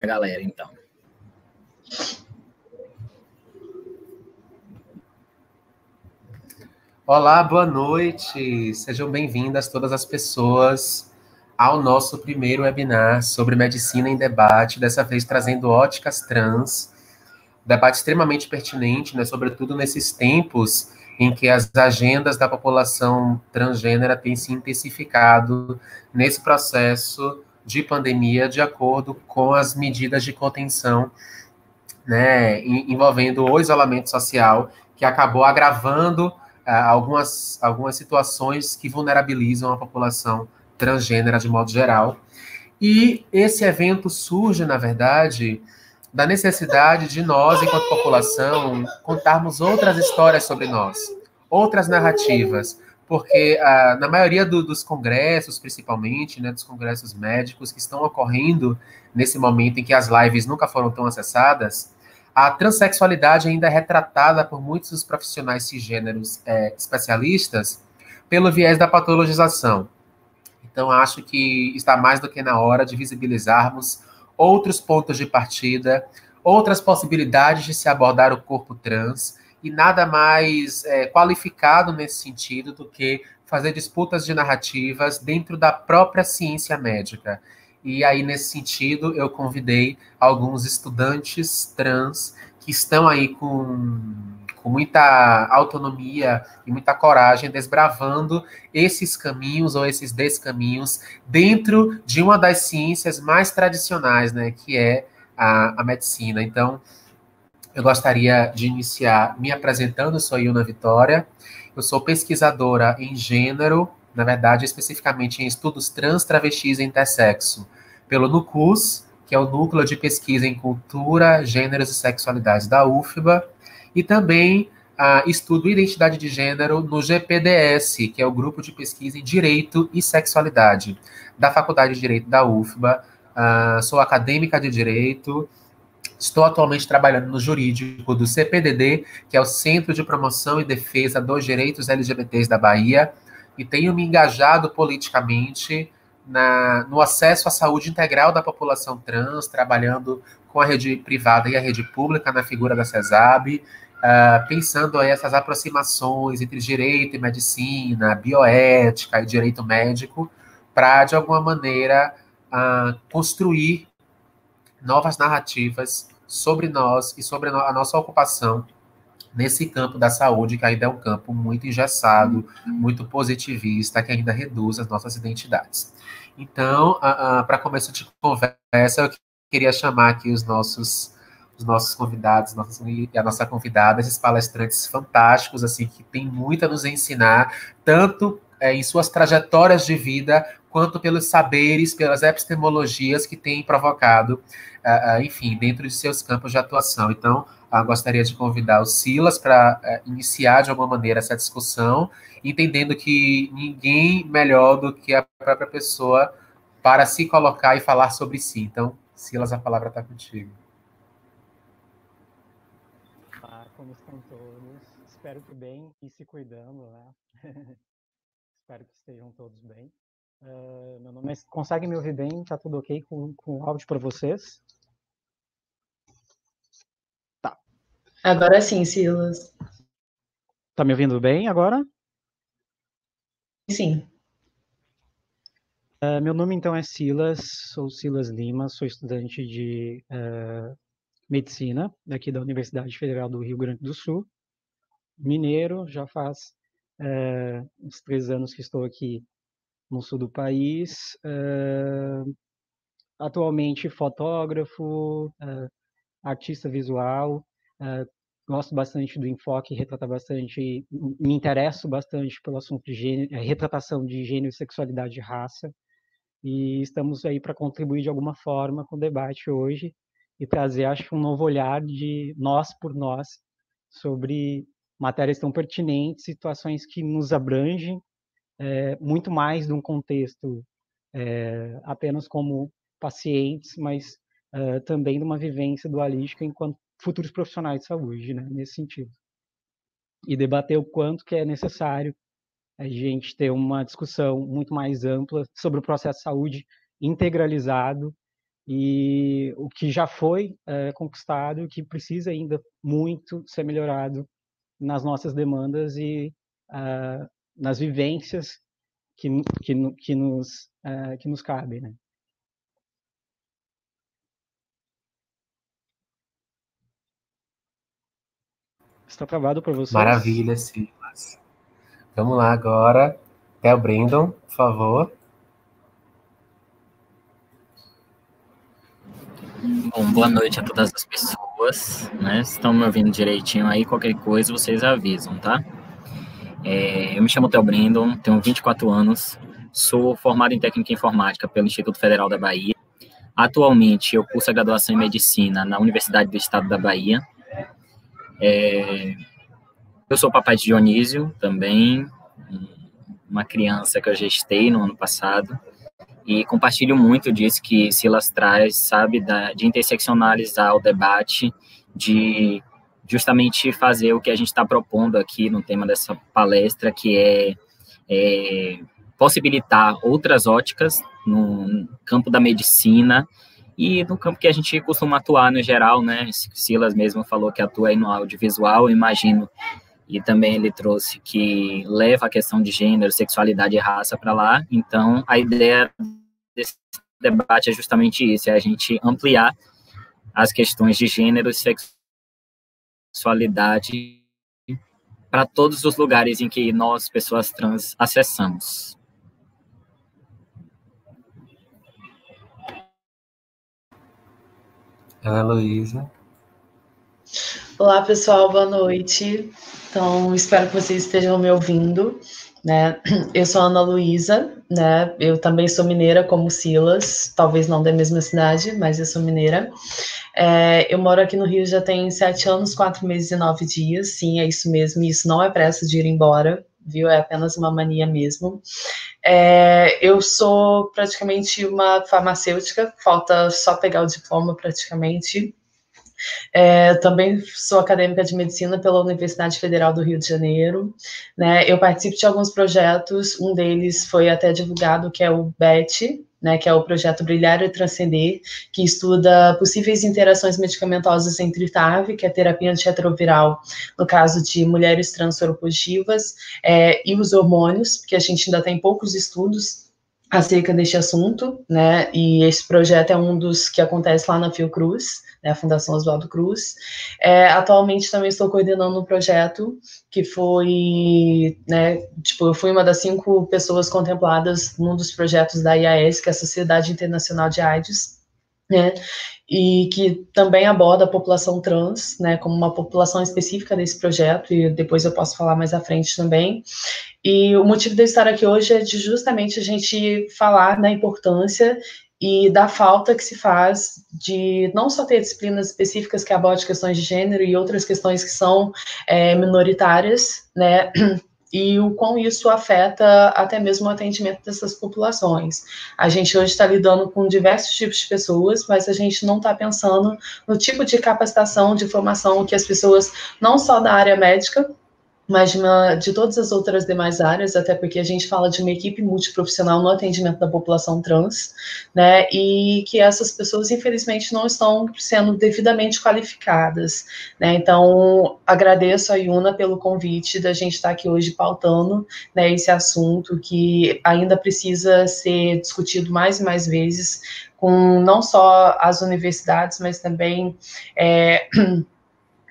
galera, então. Olá, boa noite. Sejam bem-vindas todas as pessoas ao nosso primeiro webinar sobre medicina em debate, dessa vez trazendo óticas trans, debate extremamente pertinente, né, sobretudo nesses tempos em que as agendas da população transgênera têm se intensificado nesse processo de pandemia, de acordo com as medidas de contenção, né, envolvendo o isolamento social, que acabou agravando algumas situações que vulnerabilizam a população transgênera de modo geral. E esse evento surge, na verdade, da necessidade de nós, enquanto população, contarmos outras histórias sobre nós, outras narrativas, porque na maioria dos congressos, principalmente, né, dos congressos médicos que estão ocorrendo nesse momento em que as lives nunca foram tão acessadas, a transexualidade ainda é retratada por muitos dos profissionais cisgêneros especialistas pelo viés da patologização. Então, acho que está mais do que na hora de visibilizarmos outros pontos de partida, outras possibilidades de se abordar o corpo trans, e nada mais qualificado nesse sentido do que fazer disputas de narrativas dentro da própria ciência médica. E aí, nesse sentido, eu convidei alguns estudantes trans que estão aí com muita autonomia e muita coragem, desbravando esses caminhos ou esses descaminhos dentro de uma das ciências mais tradicionais, né, que é a medicina. Então, eu gostaria de iniciar me apresentando, sou Ilna Vitória, eu sou pesquisadora em gênero, na verdade, especificamente em estudos trans, travestis e intersexo, pelo NUCUS, que é o Núcleo de Pesquisa em Cultura, Gêneros e Sexualidades da UFBA, e também estudo identidade de gênero no GPDS, que é o Grupo de Pesquisa em Direito e Sexualidade, da Faculdade de Direito da UFBA. Sou acadêmica de Direito, estou atualmente trabalhando no jurídico do CPDD, que é o Centro de Promoção e Defesa dos Direitos LGBTs da Bahia, e tenho me engajado politicamente no acesso à saúde integral da população trans, trabalhando com a rede privada e a rede pública na figura da CESAB, pensando aí essas aproximações entre direito e medicina, bioética e direito médico, para, de alguma maneira, construir novas narrativas sobre nós e sobre a nossa ocupação nesse campo da saúde, que ainda é um campo muito engessado, muito positivista, que ainda reduz as nossas identidades. Então, para começo de conversa, eu queria chamar aqui os nossos convidados, a nossa convidada, esses palestrantes fantásticos, assim, que tem muito a nos ensinar, tanto em suas trajetórias de vida, quanto pelos saberes, pelas epistemologias que têm provocado, enfim, dentro de seus campos de atuação. Então, gostaria de convidar o Silas para iniciar de alguma maneira essa discussão, entendendo que ninguém melhor do que a própria pessoa para se colocar e falar sobre si. Então, Silas, a palavra está contigo. Olá, como estão todos? Espero que bem e se cuidando, né? Espero que estejam todos bem. Meu nome é... Conseguem me ouvir bem? Tá tudo ok com o áudio para vocês? Tá. Agora sim, Silas. Tá me ouvindo bem agora? Sim. Meu nome então é Silas, sou Silas Lima, sou estudante de medicina aqui da Universidade Federal do Rio Grande do Sul, mineiro, já faz uns 3 anos que estou aqui no sul do país, atualmente fotógrafo, artista visual, gosto bastante do enfoque, retrata bastante, me interesso bastante pelo assunto de retratação de gênero, sexualidade e raça, e estamos aí para contribuir de alguma forma com o debate hoje e trazer, acho que, um novo olhar de nós por nós sobre matérias tão pertinentes, situações que nos abrangem, muito mais de um contexto apenas como pacientes, mas também de uma vivência dualística enquanto futuros profissionais de saúde, né, nesse sentido. E debater o quanto que é necessário a gente ter uma discussão muito mais ampla sobre o processo de saúde integralizado e o que já foi conquistado, o que precisa ainda muito ser melhorado nas nossas demandas e nas vivências que nos cabem, né? Está travado para vocês? Maravilha, Silas. Vamos lá agora. Theo Brandon, por favor. Bom, boa noite a todas as pessoas, né? Se estão me ouvindo direitinho aí, qualquer coisa vocês avisam, tá? Eu me chamo Theo Brandon, tenho 24 anos, sou formado em técnica em informática pelo Instituto Federal da Bahia. Atualmente, eu curso a graduação em medicina na Universidade do Estado da Bahia. Eu sou papai de Dionísio também, uma criança que eu gestei no ano passado. E compartilho muito disso que Silas traz, sabe, de interseccionalizar o debate, de justamente fazer o que a gente está propondo aqui no tema dessa palestra, que é possibilitar outras óticas no campo da medicina e no campo que a gente costuma atuar no geral, né? Silas mesmo falou que atua aí no audiovisual, eu imagino, e também ele trouxe que leva a questão de gênero, sexualidade e raça para lá. Então, a ideia desse debate é justamente isso, é a gente ampliar as questões de gênero e sexualidade para todos os lugares em que nós, pessoas trans, acessamos. Ana Luísa. Olá, pessoal, boa noite. Então, espero que vocês estejam me ouvindo, né? Eu sou a Ana Luísa, né? Eu também sou mineira, como Silas, talvez não da mesma cidade, mas eu sou mineira. Eu moro aqui no Rio já tem 7 anos, 4 meses e 9 dias, sim, é isso mesmo, e isso não é pressa de ir embora, viu? É apenas uma mania mesmo. Eu sou praticamente uma farmacêutica, falta só pegar o diploma praticamente. Também sou acadêmica de medicina pela Universidade Federal do Rio de Janeiro, né? Eu participo de alguns projetos, um deles foi até divulgado, que é o BET, né, que é o projeto Brilhar e Transcender, que estuda possíveis interações medicamentosas entre TAV, que é terapia antirretroviral, no caso de mulheres trans soropositivas, e os hormônios, porque a gente ainda tem poucos estudos acerca deste assunto, né, e esse projeto é um dos que acontece lá na Fiocruz, né, a Fundação Oswaldo Cruz. Atualmente também estou coordenando um projeto que foi, né, eu fui uma das 5 pessoas contempladas num dos projetos da IAS, que é a Sociedade Internacional de AIDS, né, e que também aborda a população trans, né, como uma população específica desse projeto, e depois eu posso falar mais à frente também. E o motivo de eu estar aqui hoje é de justamente a gente falar da importância e da falta que se faz de não só ter disciplinas específicas que abordem questões de gênero e outras questões que são minoritárias, né, e o quão isso afeta até mesmo o atendimento dessas populações. A gente hoje está lidando com diversos tipos de pessoas, mas a gente não está pensando no tipo de capacitação, de formação que as pessoas, não só da área médica, mas de todas as outras demais áreas, até porque a gente fala de uma equipe multiprofissional no atendimento da população trans, né, e que essas pessoas, infelizmente, não estão sendo devidamente qualificadas, né, então, agradeço a Iuna pelo convite da gente estar aqui hoje pautando, né, esse assunto que ainda precisa ser discutido mais e mais vezes, com não só as universidades, mas também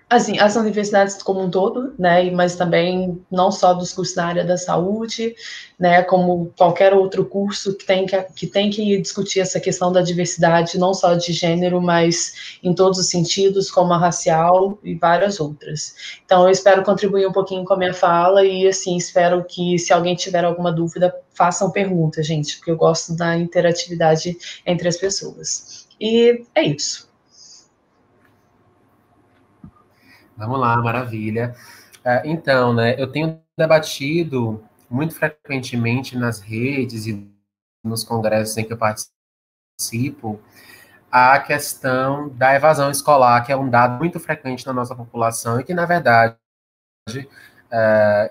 assim, as universidades como um todo, né, mas também não só dos cursos na área da saúde, né, como qualquer outro curso que tem que discutir essa questão da diversidade, não só de gênero, mas em todos os sentidos, como a racial e várias outras. Então, eu espero contribuir um pouquinho com a minha fala e, assim, espero que, se alguém tiver alguma dúvida, façam pergunta, gente, porque eu gosto da interatividade entre as pessoas. E é isso. Vamos lá, maravilha. Então, né, eu tenho debatido muito frequentemente nas redes e nos congressos em que eu participo a questão da evasão escolar, que é um dado muito frequente na nossa população e que, na verdade,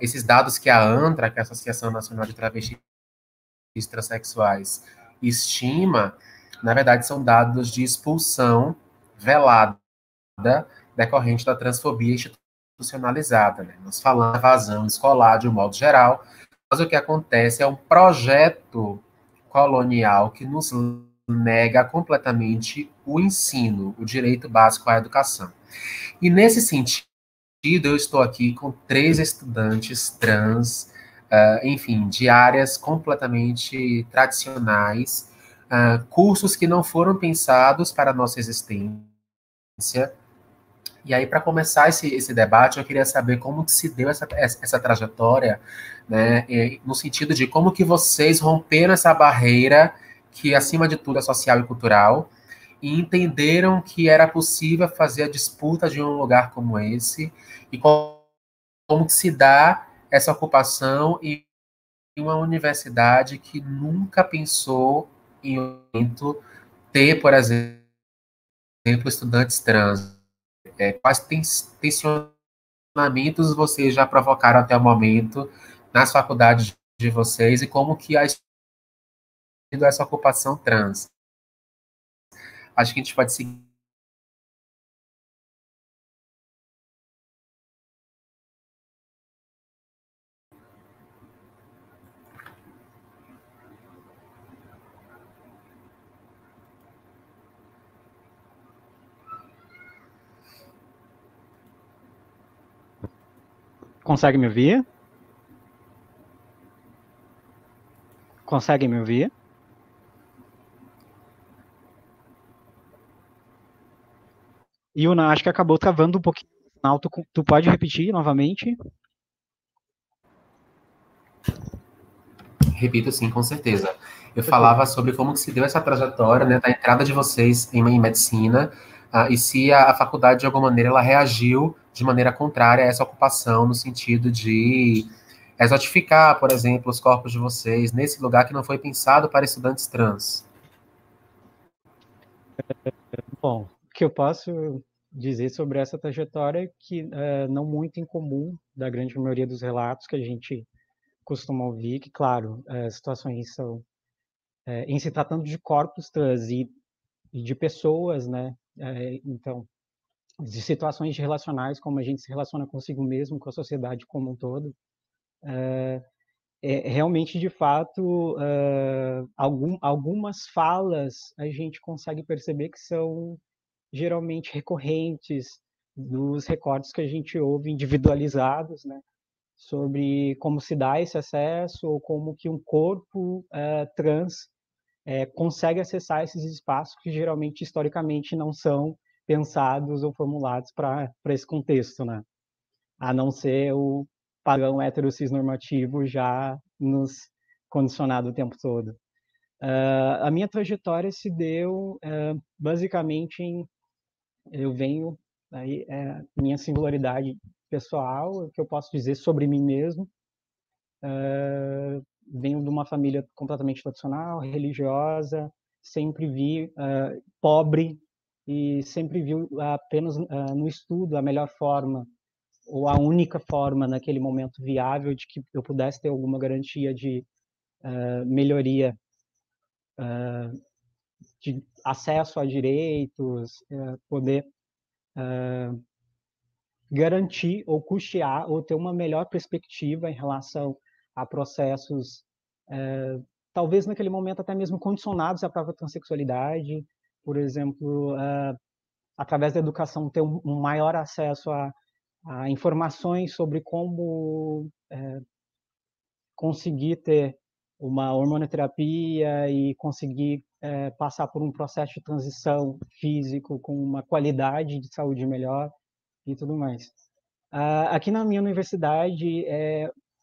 esses dados que a ANTRA, que é a Associação Nacional de Travestis e Transsexuais, estima, na verdade, são dados de expulsão velada decorrente da transfobia institucionalizada. Né? Nós falamos da evasão escolar de um modo geral, mas o que acontece é um projeto colonial que nos nega completamente o ensino, o direito básico à educação. E nesse sentido, eu estou aqui com 3 estudantes trans, enfim, de áreas completamente tradicionais, cursos que não foram pensados para a nossa existência. E aí, para começar esse debate, eu queria saber como que se deu essa trajetória, né, no sentido de como que vocês romperam essa barreira que, acima de tudo, é social e cultural, e entenderam que era possível fazer a disputa de um lugar como esse, e como que se dá essa ocupação em uma universidade que nunca pensou em ter, por exemplo, estudantes trans. Quais tensionamentos vocês já provocaram até o momento nas faculdades de vocês e como que ha sido essa ocupação trans? Acho que a gente pode seguir. Consegue me ouvir? Consegue me ouvir? Yuna, acho que acabou travando um pouquinho no final. Tu pode repetir novamente? Repito, sim, com certeza. Eu falava sobre como que se deu essa trajetória, né, da entrada de vocês em medicina, e se a faculdade, de alguma maneira, ela reagiu de maneira contrária a essa ocupação, no sentido de exotificar, por exemplo, os corpos de vocês nesse lugar que não foi pensado para estudantes trans. Bom, o que eu posso dizer sobre essa trajetória é que não muito incomum da grande maioria dos relatos que a gente costuma ouvir, que, claro, as situações são, em se tratando de corpos trans e de pessoas, né, então, de situações relacionais, como a gente se relaciona consigo mesmo, com a sociedade como um todo, realmente, de fato, algumas falas a gente consegue perceber que são geralmente recorrentes dos recortes que a gente ouve individualizados, né, sobre como se dá esse acesso ou como que um corpo trans consegue acessar esses espaços que geralmente, historicamente, não são pensados ou formulados para esse contexto, né? A não ser o padrão heterocis normativo já nos condicionado o tempo todo. A minha trajetória se deu basicamente eu venho aí minha singularidade pessoal, o que eu posso dizer sobre mim mesmo. Venho de uma família completamente tradicional, religiosa, sempre vi pobre e sempre vi apenas no estudo a melhor forma ou a única forma naquele momento viável de que eu pudesse ter alguma garantia de melhoria, de acesso a direitos, poder garantir ou custear ou ter uma melhor perspectiva em relação a processos, talvez naquele momento até mesmo condicionados à própria transexualidade, por exemplo, através da educação ter um maior acesso a informações sobre como conseguir ter uma hormonoterapia e conseguir passar por um processo de transição físico com uma qualidade de saúde melhor e tudo mais. Aqui na minha universidade,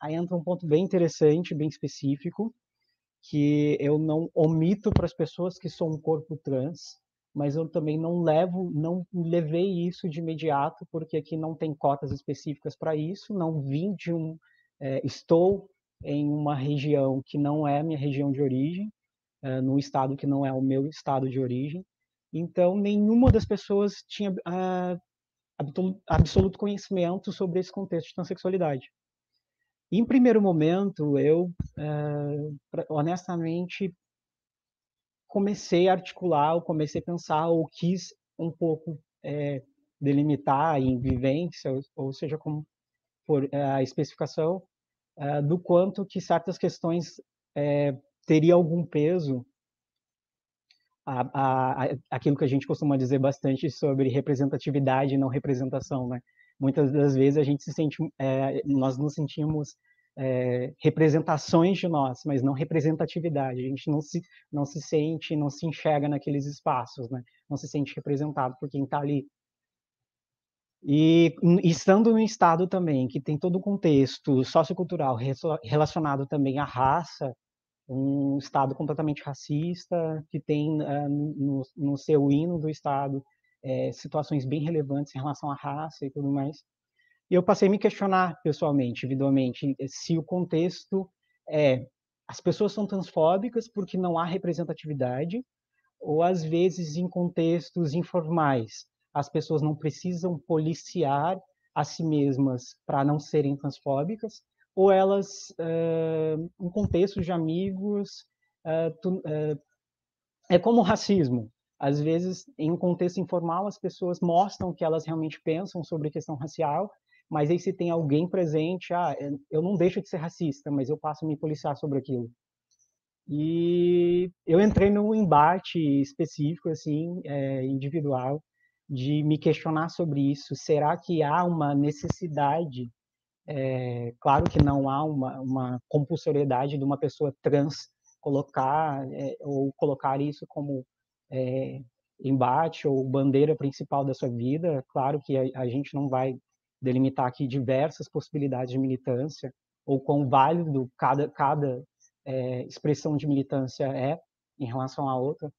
aí entra um ponto bem interessante, bem específico, que eu não omito para as pessoas que sou um corpo trans, mas eu também não levei isso de imediato, porque aqui não tem cotas específicas para isso, não vim de estou em uma região que não é a minha região de origem, num estado que não é o meu estado de origem, então nenhuma das pessoas tinha absoluto conhecimento sobre esse contexto de transexualidade. Em primeiro momento, eu honestamente comecei a articular, ou comecei a pensar, ou quis um pouco delimitar em vivência, ou seja, como for a especificação, do quanto que certas questões teria algum peso, aquilo que a gente costuma dizer bastante sobre representatividade e não representação, né? Muitas das vezes a gente se sente, nós nos sentimos representações de nós, mas não representatividade. A gente não se sente, não se enxerga naqueles espaços, né? Não se sente representado por quem está ali. E estando no estado também, que tem todo um contexto sociocultural relacionado também à raça, um estado completamente racista, que tem no seu hino do estado situações bem relevantes em relação à raça e tudo mais. E eu passei a me questionar pessoalmente, individualmente, se o contexto as pessoas são transfóbicas porque não há representatividade, ou às vezes em contextos informais, as pessoas não precisam policiar a si mesmas para não serem transfóbicas, ou elas, em contextos de amigos, é como o racismo. Às vezes, em um contexto informal, as pessoas mostram o que elas realmente pensam sobre a questão racial, mas aí se tem alguém presente, eu não deixo de ser racista, mas eu passo a me policiar sobre aquilo. E eu entrei num embate específico, assim, individual, de me questionar sobre isso. Será que há uma necessidade? Claro que não há uma compulsoriedade de uma pessoa trans colocar ou colocar isso como embate ou bandeira principal da sua vida. Claro que a gente não vai delimitar aqui diversas possibilidades de militância ou quão válido cada expressão de militância em relação à outra,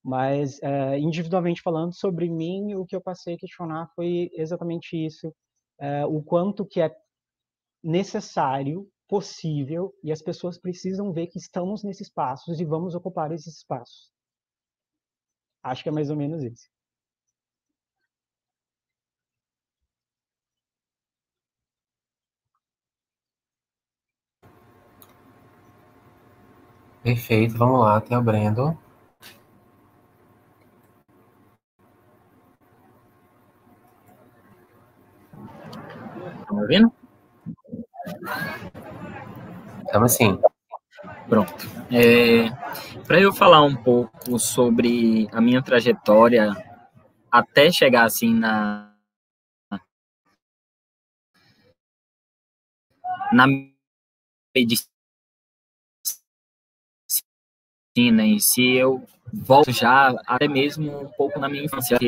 mas individualmente falando sobre mim, o que eu passei a questionar foi exatamente isso, o quanto que é necessário, possível, e as pessoas precisam ver que estamos nesses espaços e vamos ocupar esses espaços. Acho que é mais ou menos isso. Perfeito, vamos lá, até o Brendo. Estão me ouvindo? Estamos sim. Pronto. Para eu falar um pouco sobre a minha trajetória até chegar assim na medicina em si, eu volto já até mesmo um pouco na minha infância,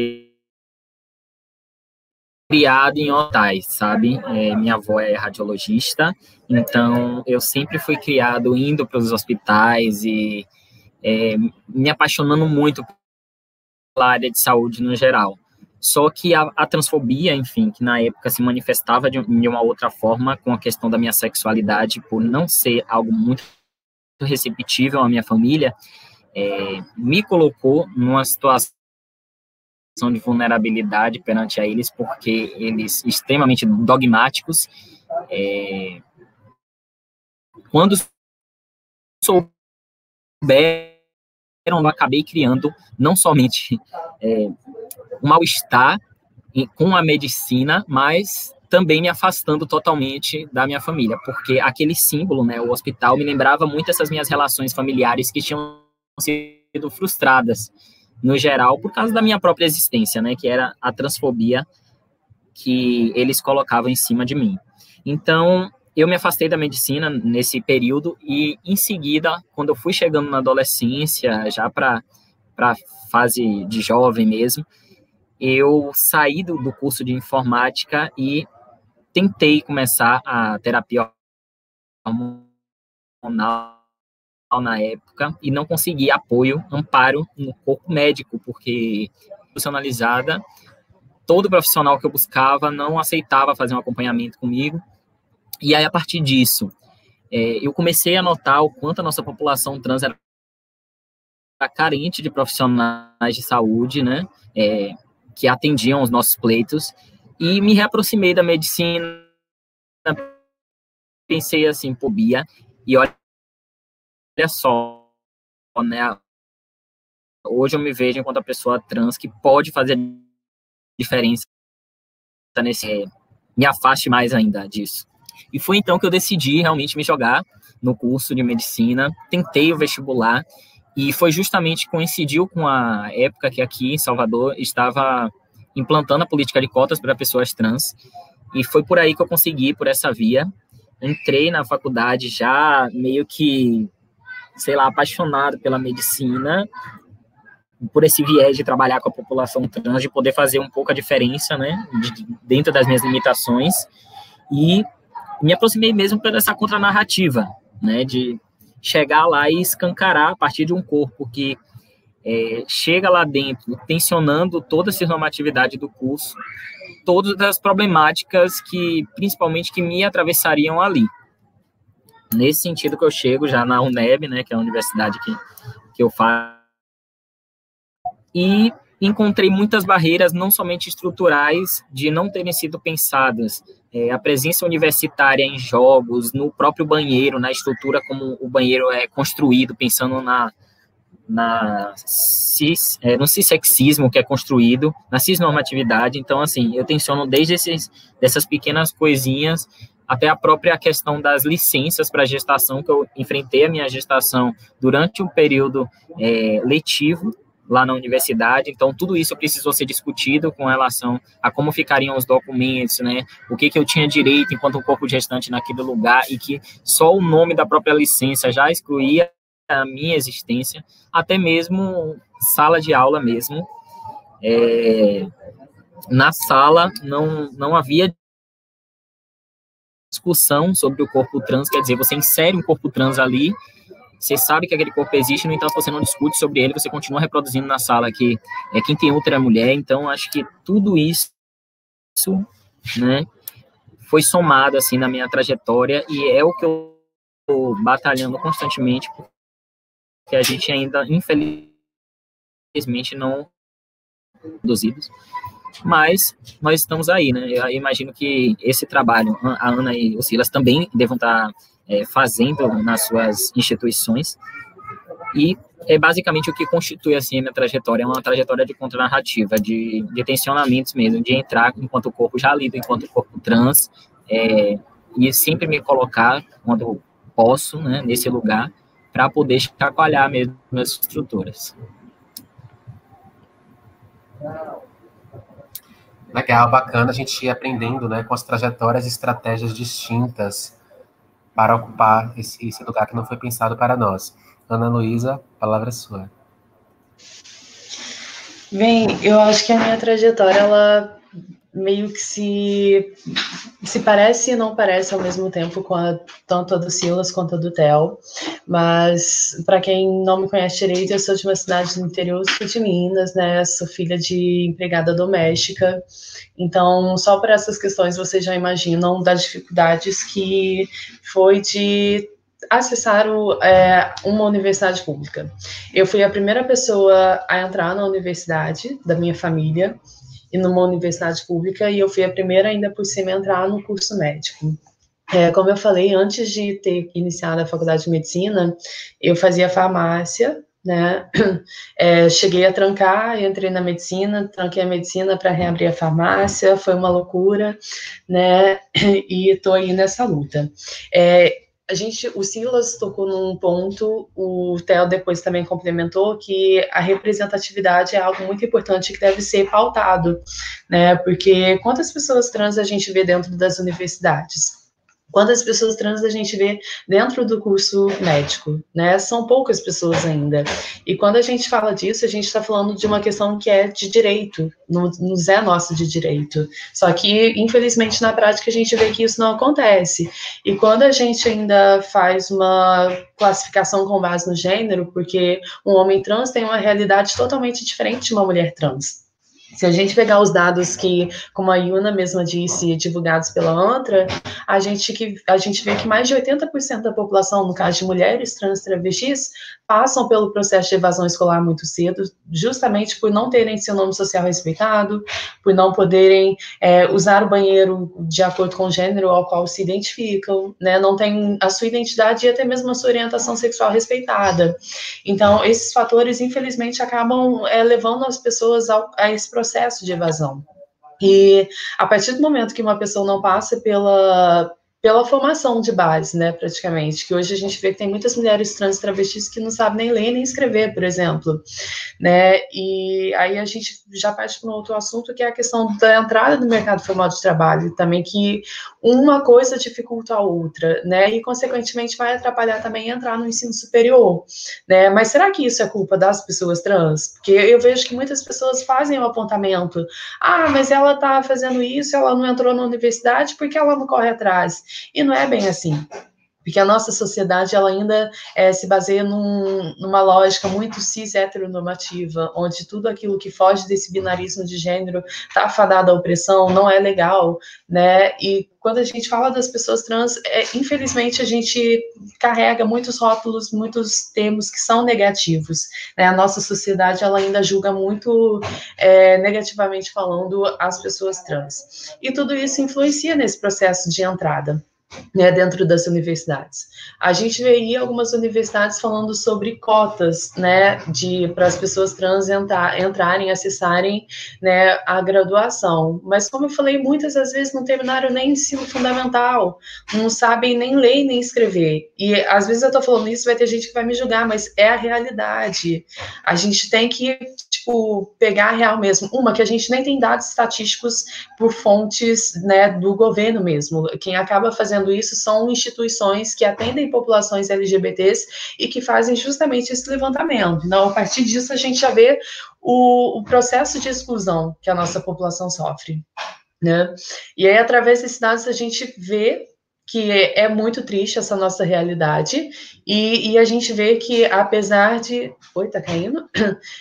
criado em hospitais, sabe? Minha avó é radiologista, então eu sempre fui criado indo para os hospitais e me apaixonando muito pela área de saúde no geral. Só que a transfobia, enfim, que na época se manifestava de uma outra forma com a questão da minha sexualidade, por não ser algo muito receptível à minha família, me colocou numa situação de vulnerabilidade perante a eles, porque eles extremamente dogmáticos. Quando souberam, eu acabei criando não somente um mal-estar com a medicina, mas também me afastando totalmente da minha família, porque aquele símbolo, né, o hospital, me lembrava muito essas minhas relações familiares que tinham sido frustradas, no geral, por causa da minha própria existência, né, que era a transfobia que eles colocavam em cima de mim. Então, eu me afastei da medicina nesse período e, em seguida, quando eu fui chegando na adolescência, já para a fase de jovem mesmo, eu saí do curso de informática e tentei começar a terapia hormonal na época e não consegui amparo no corpo médico, porque profissionalizada, todo profissional que eu buscava não aceitava fazer um acompanhamento comigo. E aí, a partir disso, eu comecei a notar o quanto a nossa população trans era carente de profissionais de saúde, né, que atendiam os nossos pleitos, e me reaproximei da medicina, pensei assim, pô, Bia, e olha só, né, hoje eu me vejo enquanto a pessoa trans que pode fazer diferença nesse, me afaste mais ainda disso. E foi então que eu decidi realmente me jogar no curso de medicina, tentei o vestibular, e foi justamente, coincidiu com a época que aqui em Salvador estava implantando a política de cotas para pessoas trans, e foi por aí que eu consegui, por essa via. Entrei na faculdade já meio que, sei lá, apaixonado pela medicina, por esse viés de trabalhar com a população trans, de poder fazer um pouco a diferença, né, dentro das minhas limitações, e me aproximei mesmo por essa contranarrativa, né, de chegar lá e escancarar a partir de um corpo que chega lá dentro, tensionando toda essa normatividade do curso, todas as problemáticas que, principalmente, que me atravessariam ali. Nesse sentido que eu chego já na UNEB, né, que é a universidade que eu faço, e encontrei muitas barreiras, não somente estruturais, de não terem sido pensadas. A presença universitária em jogos, no próprio banheiro, na estrutura como o banheiro é construído, pensando no cissexismo que é construído, na cisnormatividade. Então, assim, eu tenciono desde dessas pequenas coisinhas até a própria questão das licenças para gestação, que eu enfrentei a minha gestação durante um período letivo, lá na universidade. Então, tudo isso precisou ser discutido com relação a como ficariam os documentos, né, o que eu tinha direito enquanto corpo gestante naquele lugar, e que só o nome da própria licença já excluía a minha existência, até mesmo sala de aula mesmo. Na sala não havia discussão sobre o corpo trans, quer dizer, você insere um corpo trans ali, você sabe que aquele corpo existe, no entanto, você não discute sobre ele, você continua reproduzindo na sala que quem tem útero é mulher. Então, acho que tudo isso, né, foi somado, assim, na minha trajetória, e é o que eu estou batalhando constantemente, porque a gente ainda, infelizmente, não produzidos. Mas nós estamos aí, né? Eu imagino que esse trabalho, a Ana e o Silas também devam estar fazendo nas suas instituições, e é basicamente o que constitui, assim, a minha trajetória. É uma trajetória de contranarrativa, de tensionamentos mesmo, de entrar enquanto corpo já lido, enquanto corpo trans, e sempre me colocar, quando posso, né, nesse lugar, para poder chacoalhar mesmo as estruturas. Legal, bacana a gente ir aprendendo, né, com as trajetórias e estratégias distintas para ocupar esse lugar que não foi pensado para nós. Ana Luísa, a palavra é sua. Bem, eu acho que a minha trajetória, ela meio que se parece e não parece ao mesmo tempo, com tanto a do Silas quanto a do Theo. Mas, para quem não me conhece direito, eu sou de uma cidade do interior, sou de Minas, né? Sou filha de empregada doméstica. Então, só por essas questões vocês já imaginam das dificuldades que foi de acessar uma universidade pública. Eu fui a primeira pessoa a entrar na universidade da minha família, e numa universidade pública, e eu fui a primeira ainda por cima a entrar no curso médico. Como eu falei, antes de ter iniciado a faculdade de medicina, eu fazia farmácia, né? Cheguei a trancar, entrei na medicina, tranquei a medicina para reabrir a farmácia, foi uma loucura, né? E estou aí nessa luta. O Silas tocou num ponto, o Theo depois também complementou, que a representatividade é algo muito importante que deve ser pautado, né? Porque quantas pessoas trans a gente vê dentro das universidades? Quantas pessoas trans a gente vê dentro do curso médico, né? São poucas pessoas ainda. E quando a gente fala disso, a gente está falando de uma questão que é de direito, nos é nosso de direito. Só que, infelizmente, na prática, a gente vê que isso não acontece. E quando a gente ainda faz uma classificação com base no gênero, porque um homem trans tem uma realidade totalmente diferente de uma mulher trans. Se a gente pegar os dados que, como a Yuna mesma disse, divulgados pela ANTRA, a gente vê que mais de 80% da população, no caso de mulheres trans travestis, passam pelo processo de evasão escolar muito cedo, justamente por não terem seu nome social respeitado, por não poderem usar o banheiro de acordo com o gênero ao qual se identificam, né? Não tem a sua identidade e até mesmo a sua orientação sexual respeitada. Então, esses fatores, infelizmente, acabam levando as pessoas a esse processo de evasão. E a partir do momento que uma pessoa não passa pela formação de base, né, praticamente, que hoje a gente vê que tem muitas mulheres trans e travestis que não sabem nem ler nem escrever, por exemplo, né, e aí a gente já parte para um outro assunto, que é a questão da entrada no mercado formal de trabalho, também que uma coisa dificulta a outra, né, e consequentemente vai atrapalhar também entrar no ensino superior, né, mas será que isso é culpa das pessoas trans? Porque eu vejo que muitas pessoas fazem o apontamento, mas ela está fazendo isso, ela não entrou na universidade porque ela não corre atrás. E não é bem assim, porque a nossa sociedade ela ainda se baseia numa lógica muito cis-heteronormativa, onde tudo aquilo que foge desse binarismo de gênero está fadado à opressão, não é legal, né? E quando a gente fala das pessoas trans, infelizmente a gente carrega muitos rótulos, muitos termos que são negativos, né? A nossa sociedade ela ainda julga muito negativamente falando as pessoas trans. E tudo isso influencia nesse processo de entrada, né, dentro das universidades. A gente vê aí algumas universidades falando sobre cotas, né, para as pessoas trans entrarem, acessarem, né, a graduação. Mas, como eu falei, muitas das vezes não terminaram nem ensino fundamental, não sabem nem ler nem escrever. E, às vezes, eu estou falando isso, vai ter gente que vai me julgar, mas é a realidade. A gente tem que, pegar a real mesmo. Que a gente nem tem dados estatísticos por fontes, né, do governo mesmo. Quem acaba fazendo isso são instituições que atendem populações LGBTs e que fazem justamente esse levantamento. Então, a partir disso, a gente já vê o processo de exclusão que a nossa população sofre, né? E aí, através desses dados, a gente vê que é muito triste essa nossa realidade, e a gente vê que apesar de... Oi, tá caindo?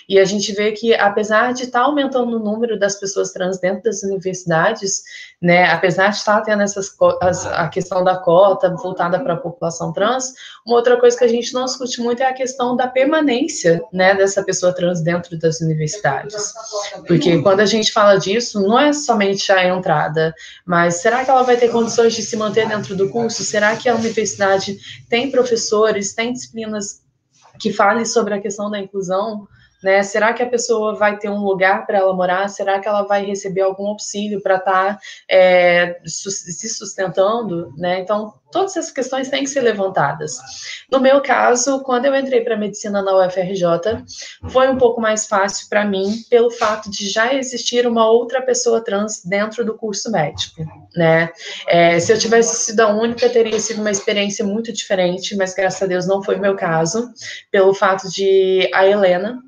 E a gente vê que apesar de estar aumentando o número das pessoas trans dentro das universidades, né, apesar de estar tendo a questão da cota voltada para a população trans, uma outra coisa que a gente não discute muito é a questão da permanência, né, dessa pessoa trans dentro das universidades. Porque quando a gente fala disso, não é somente a entrada, mas será que ela vai ter condições de se manter dentro do curso? Será que a universidade tem professores, tem disciplinas que falem sobre a questão da inclusão, né? Será que a pessoa vai ter um lugar para ela morar? Será que ela vai receber algum auxílio para estar se sustentando, né? Então, todas essas questões têm que ser levantadas. No meu caso, quando eu entrei para medicina na UFRJ, foi um pouco mais fácil para mim, pelo fato de já existir uma outra pessoa trans dentro do curso médico, né? Se eu tivesse sido a única, teria sido uma experiência muito diferente, mas graças a Deus não foi o meu caso, pelo fato de a Helena,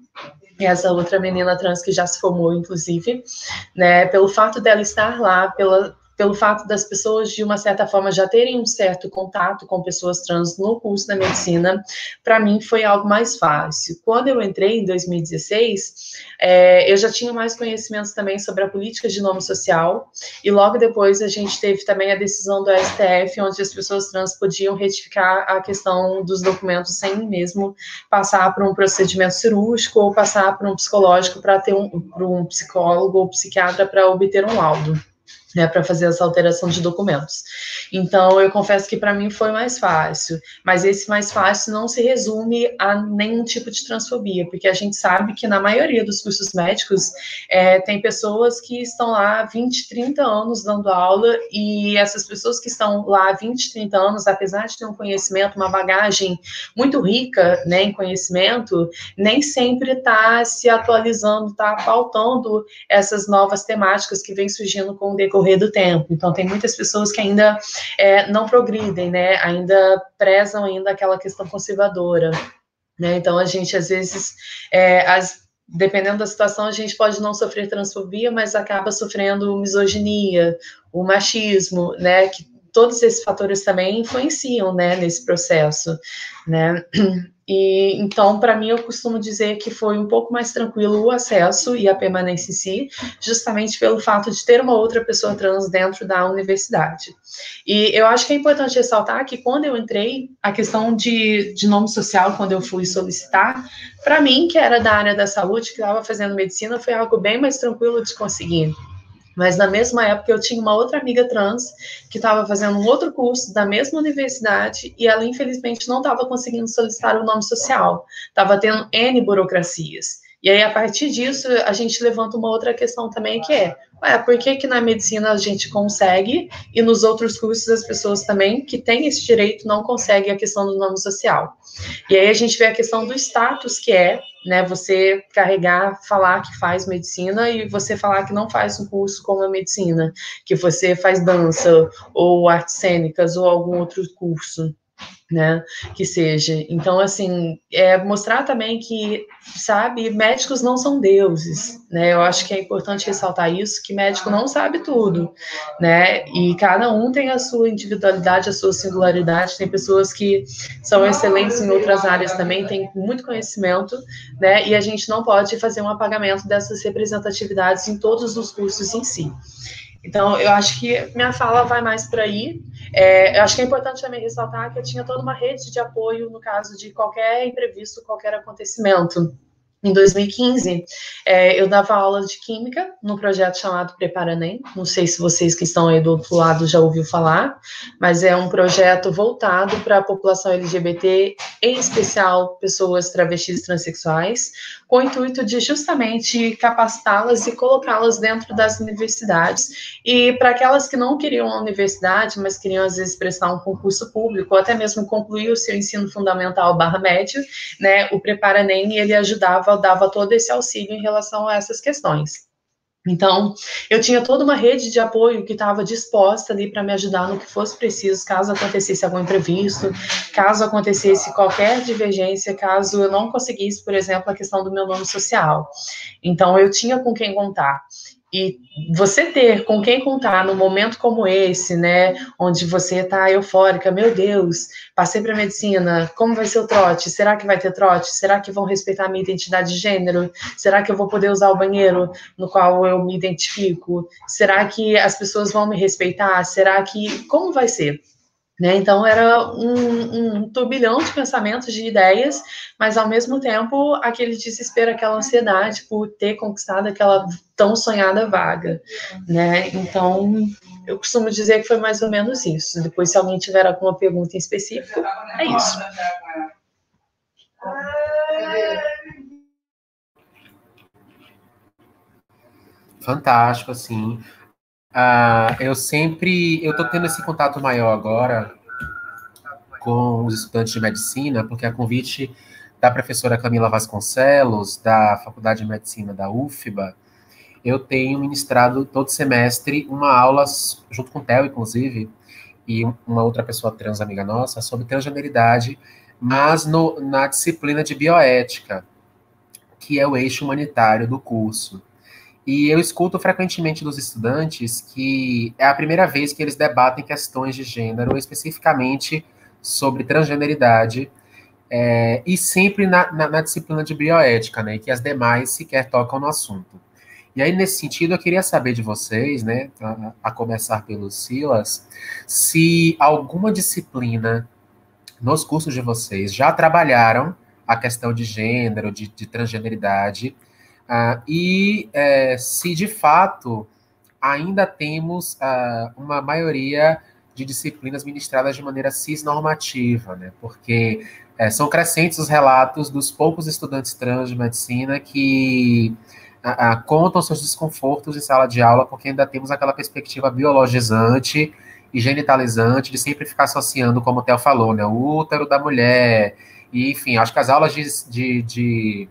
essa outra menina trans que já se formou, inclusive, né, pelo fato dela estar lá, pelo fato das pessoas, de uma certa forma, já terem um certo contato com pessoas trans no curso da medicina, para mim foi algo mais fácil. Quando eu entrei, em 2016, eu já tinha mais conhecimentos também sobre a política de nome social, e logo depois a gente teve também a decisão do STF, onde as pessoas trans podiam retificar a questão dos documentos sem mesmo passar por um procedimento cirúrgico ou passar por um psicológico para ter por um psicólogo ou psiquiatra para obter um laudo, né, para fazer essa alteração de documentos. Então, eu confesso que para mim foi mais fácil, mas esse mais fácil não se resume a nenhum tipo de transfobia, porque a gente sabe que na maioria dos cursos médicos tem pessoas que estão lá há 20, 30 anos dando aula, e essas pessoas que estão lá há 20, 30 anos, apesar de ter um conhecimento, uma bagagem muito rica, né, em conhecimento, nem sempre está se atualizando, está pautando essas novas temáticas que vêm surgindo com o decorrer do tempo. Então, tem muitas pessoas que ainda não progridem, né? Ainda prezam ainda aquela questão conservadora, né? Então, a gente, às vezes, dependendo da situação, a gente pode não sofrer transfobia, mas acaba sofrendo misoginia, o machismo, né? Que todos esses fatores também influenciam, né, nesse processo, né? E, então, para mim, eu costumo dizer que foi um pouco mais tranquilo o acesso e a permanência em si, justamente pelo fato de ter uma outra pessoa trans dentro da universidade. E eu acho que é importante ressaltar que quando eu entrei, a questão de nome social, quando eu fui solicitar, para mim, que era da área da saúde, que estava fazendo medicina, foi algo bem mais tranquilo de conseguir, Mas na mesma época eu tinha uma outra amiga trans que estava fazendo um outro curso da mesma universidade e ela infelizmente não estava conseguindo solicitar o nome social, estava tendo N burocracias. E aí, a partir disso, a gente levanta uma outra questão também, que é, por que que na medicina a gente consegue e nos outros cursos as pessoas também que têm esse direito não conseguem a questão do nome social? E aí a gente vê a questão do status que é, né, você carregar, falar que faz medicina e você falar que não faz um curso como a medicina, que você faz dança ou artes cênicas ou algum outro curso, né, que seja. Então, assim, mostrar também que, sabe, médicos não são deuses, né, eu acho que é importante ressaltar isso, que médico não sabe tudo, né, e cada um tem a sua individualidade, a sua singularidade, tem pessoas que são excelentes em outras áreas também, têm muito conhecimento, né, e a gente não pode fazer um apagamento dessas representatividades em todos os cursos em si. Então, eu acho que minha fala vai mais por aí. Eu acho que é importante também ressaltar que eu tinha toda uma rede de apoio no caso de qualquer imprevisto, qualquer acontecimento. Em 2015, eu dava aula de química num projeto chamado Prepara Enem. Não sei se vocês que estão aí do outro lado já ouviu falar, mas é um projeto voltado para a população LGBT, em especial pessoas travestis e transexuais, com o intuito de justamente capacitá-las e colocá-las dentro das universidades. E para aquelas que não queriam a universidade, mas queriam às vezes prestar um concurso público, ou até mesmo concluir o seu ensino fundamental / médio, né, o Prepara Enem, ele ajudava, dava todo esse auxílio em relação a essas questões. Então, eu tinha toda uma rede de apoio que estava disposta ali para me ajudar no que fosse preciso, caso acontecesse algum imprevisto, caso acontecesse qualquer divergência, caso eu não conseguisse, por exemplo, a questão do meu nome social. Então, eu tinha com quem contar. E você ter com quem contar num momento como esse, né, onde você está eufórica, meu Deus, passei para medicina, como vai ser o trote? Será que vai ter trote? Será que vão respeitar a minha identidade de gênero? Será que eu vou poder usar o banheiro no qual eu me identifico? Será que as pessoas vão me respeitar? Será que... Como vai ser? Né? Então, era um turbilhão de pensamentos, de ideias, mas, ao mesmo tempo, aquele desespero, aquela ansiedade por ter conquistado aquela tão sonhada vaga. Né? Então, eu costumo dizer que foi mais ou menos isso. Depois, se alguém tiver alguma pergunta em específico, é isso. Fantástico, assim. Eu tô tendo esse contato maior agora com os estudantes de medicina, porque a convite da professora Camila Vasconcelos, da Faculdade de Medicina da UFBA, eu tenho ministrado todo semestre uma aula, junto com o Theo, inclusive, e uma outra pessoa trans, amiga nossa, sobre transgeneridade, mas na disciplina de bioética, que é o eixo humanitário do curso. E eu escuto frequentemente dos estudantes que é a primeira vez que eles debatem questões de gênero, especificamente sobre transgeneridade, e sempre na disciplina de bioética, né, que as demais sequer tocam no assunto. E aí, nesse sentido, eu queria saber de vocês, né, a começar pelo Silas, se alguma disciplina nos cursos de vocês já trabalharam a questão de gênero, de transgeneridade, se de fato ainda temos uma maioria de disciplinas ministradas de maneira cisnormativa, né? Porque são crescentes os relatos dos poucos estudantes trans de medicina que contam seus desconfortos em sala de aula, porque ainda temos aquela perspectiva biologizante e genitalizante de sempre ficar associando, como o Theo falou, né? O útero da mulher. E, enfim, acho que as aulas de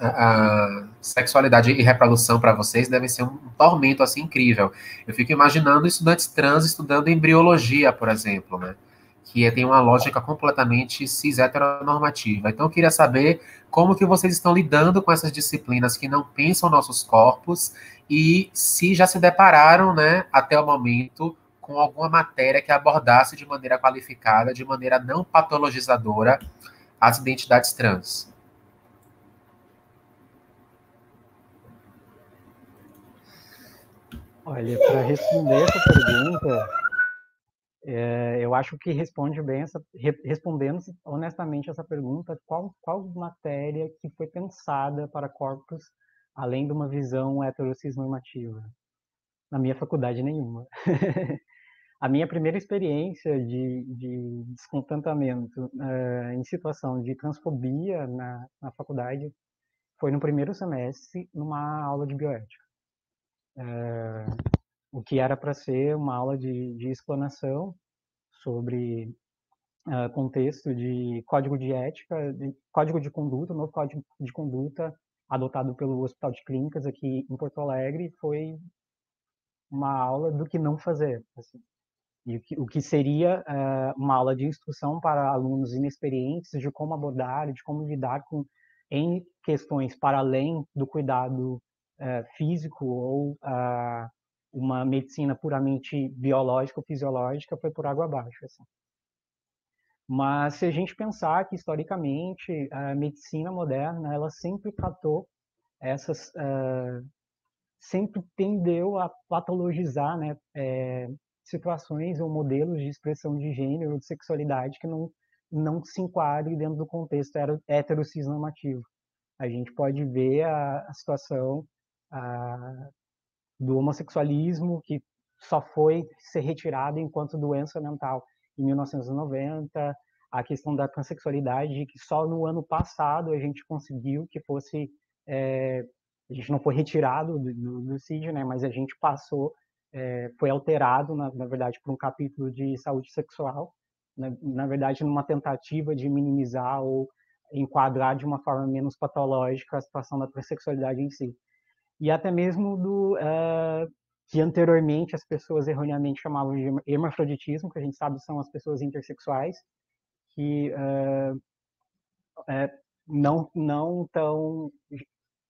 a sexualidade e reprodução para vocês devem ser um tormento assim incrível. Eu fico imaginando estudantes trans estudando embriologia, por exemplo, né? Que tem uma lógica completamente cis-heteronormativa. Então, eu queria saber como que vocês estão lidando com essas disciplinas que não pensam nossos corpos e se já se depararam, né, até o momento, com alguma matéria que abordasse de maneira qualificada, de maneira não patologizadora, as identidades trans. Olha, para responder essa pergunta, eu acho que responde bem respondendo honestamente essa pergunta, qual matéria que foi pensada para corpos além de uma visão heterocis normativa? Na minha faculdade, nenhuma. A minha primeira experiência de descontentamento em situação de transfobia na faculdade foi no primeiro semestre, numa aula de bioética. O que era para ser uma aula de explanação sobre contexto de código de ética, código de conduta, novo código de conduta adotado pelo Hospital de Clínicas aqui em Porto Alegre, foi uma aula do que não fazer. Assim. E o que seria uma aula de instrução para alunos inexperientes de como abordar, de como lidar com em questões para além do cuidado físico ou uma medicina puramente biológica ou fisiológica, foi por água abaixo. Assim. Mas se a gente pensar que historicamente a medicina moderna ela sempre tratou essas sempre tendeu a patologizar, né, situações ou modelos de expressão de gênero ou de sexualidade que não se enquadrem dentro do contexto hetero-cis normativo. A gente pode ver a situação do homossexualismo, que só foi ser retirado enquanto doença mental em 1990, a questão da transexualidade, que só no ano passado a gente conseguiu que fosse... a gente não foi retirado do CID, né, mas a gente passou, foi alterado, na verdade, por um capítulo de saúde sexual, na verdade, numa tentativa de minimizar ou enquadrar de uma forma menos patológica a situação da transexualidade em si. E até mesmo que anteriormente as pessoas erroneamente chamavam de hermafroditismo, que a gente sabe são as pessoas intersexuais, que não tão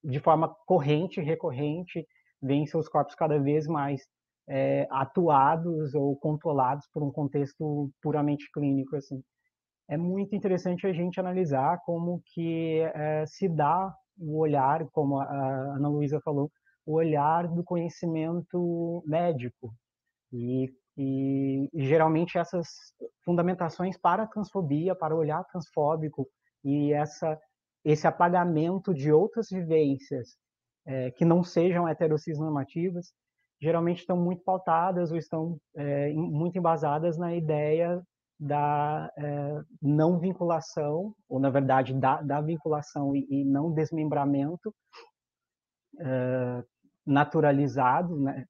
de forma corrente, recorrente, veem seus corpos cada vez mais atuados ou controlados por um contexto puramente clínico, assim. É muito interessante a gente analisar como que se dá o olhar, como a Ana Luísa falou, o olhar do conhecimento médico. E geralmente essas fundamentações para a transfobia, para o olhar transfóbico e esse apagamento de outras vivências que não sejam heterocis normativas, geralmente estão muito pautadas ou estão muito embasadas na ideia da não vinculação, ou na verdade da vinculação e não desmembramento naturalizado, né,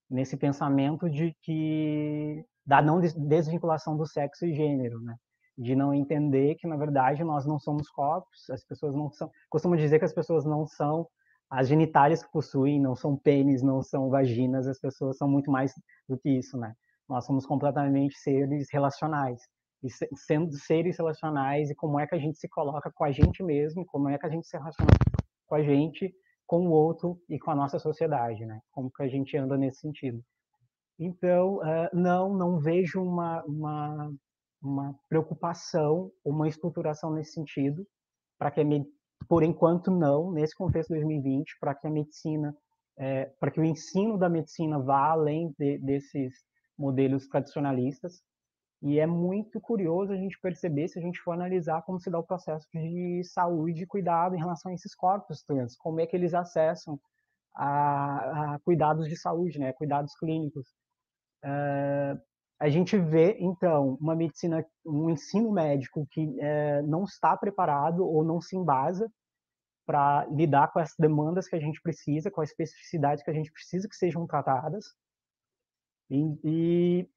nesse pensamento de que da não desvinculação do sexo e gênero, né? De não entender que na verdade nós não somos corpos, as pessoas não são, costumo dizer que as pessoas não são as genitálias que possuem, não são pênis, não são vaginas, as pessoas são muito mais do que isso, né? Nós somos completamente seres relacionais. E sendo seres relacionais, e como é que a gente se coloca com a gente mesmo, como é que a gente se relaciona com a gente, com o outro e com a nossa sociedade, né? Como que a gente anda nesse sentido. Então, não vejo uma preocupação, uma estruturação nesse sentido, para que por enquanto não, nesse contexto de 2020, para que a medicina, para que o ensino da medicina vá além desses modelos tradicionalistas. E é muito curioso a gente perceber, se a gente for analisar como se dá o processo de saúde e cuidado em relação a esses corpos trans, como é que eles acessam a cuidados de saúde, né, cuidados clínicos. A gente vê, então, uma medicina, um ensino médico que não está preparado ou não se embasa para lidar com as demandas que a gente precisa, com as especificidades que a gente precisa que sejam tratadas. E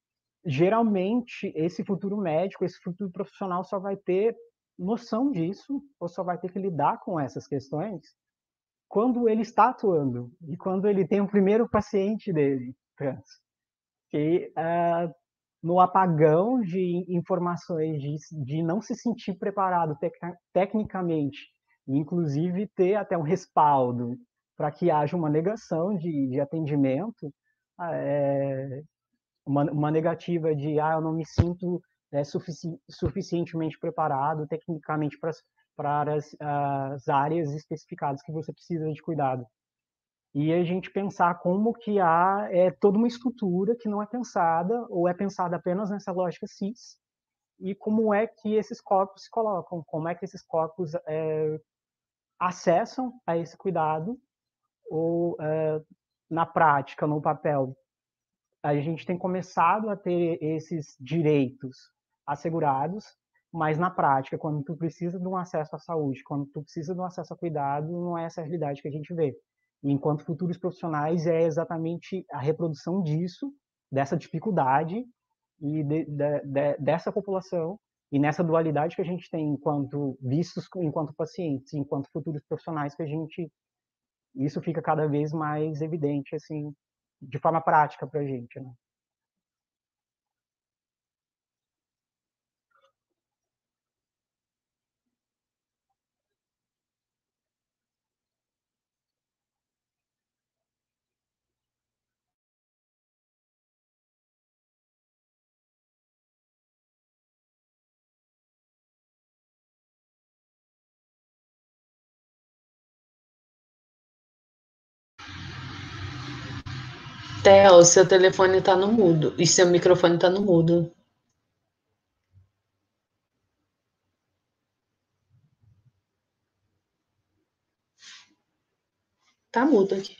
geralmente, esse futuro médico, esse futuro profissional só vai ter noção disso, ou só vai ter que lidar com essas questões quando ele está atuando e quando ele tem o primeiro paciente dele trans. Que no apagão de informações, de não se sentir preparado tecnicamente, inclusive ter até um respaldo para que haja uma negação de atendimento, uma negativa de eu não me sinto suficientemente preparado tecnicamente para as áreas especificadas que você precisa de cuidado. E a gente pensar como que há toda uma estrutura que não é pensada, ou é pensada apenas nessa lógica cis, e como é que esses corpos se colocam, como é que esses corpos acessam a esse cuidado, ou na prática, no papel, a gente tem começado a ter esses direitos assegurados, mas na prática, quando tu precisa de um acesso à saúde, quando tu precisa de um acesso a cuidado, não é essa a realidade que a gente vê. E enquanto futuros profissionais, é exatamente a reprodução disso, dessa dificuldade e dessa população, e nessa dualidade que a gente tem enquanto vistos, enquanto pacientes, enquanto futuros profissionais, que isso fica cada vez mais evidente, assim, de forma prática para a gente, né? Theo, seu telefone tá no mudo e seu microfone tá no mudo. Tá mudo aqui.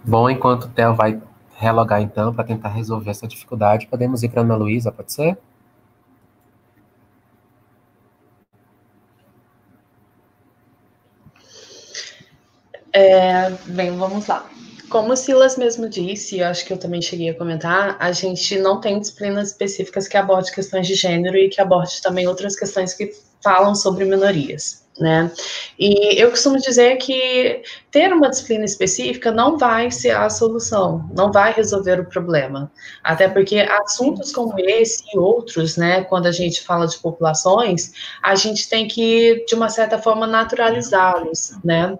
Bom, enquanto o Theo vai relogar, então, para tentar resolver essa dificuldade, podemos ir para a Ana Luísa, pode ser? Bem, vamos lá. Como o Silas mesmo disse, eu acho que eu também cheguei a comentar, a gente não tem disciplinas específicas que abordem questões de gênero e que abordem também outras questões que falam sobre minorias, né? E eu costumo dizer que ter uma disciplina específica não vai ser a solução, não vai resolver o problema. Até porque assuntos como esse e outros, né, quando a gente fala de populações, a gente tem que, de uma certa forma, naturalizá-los, né?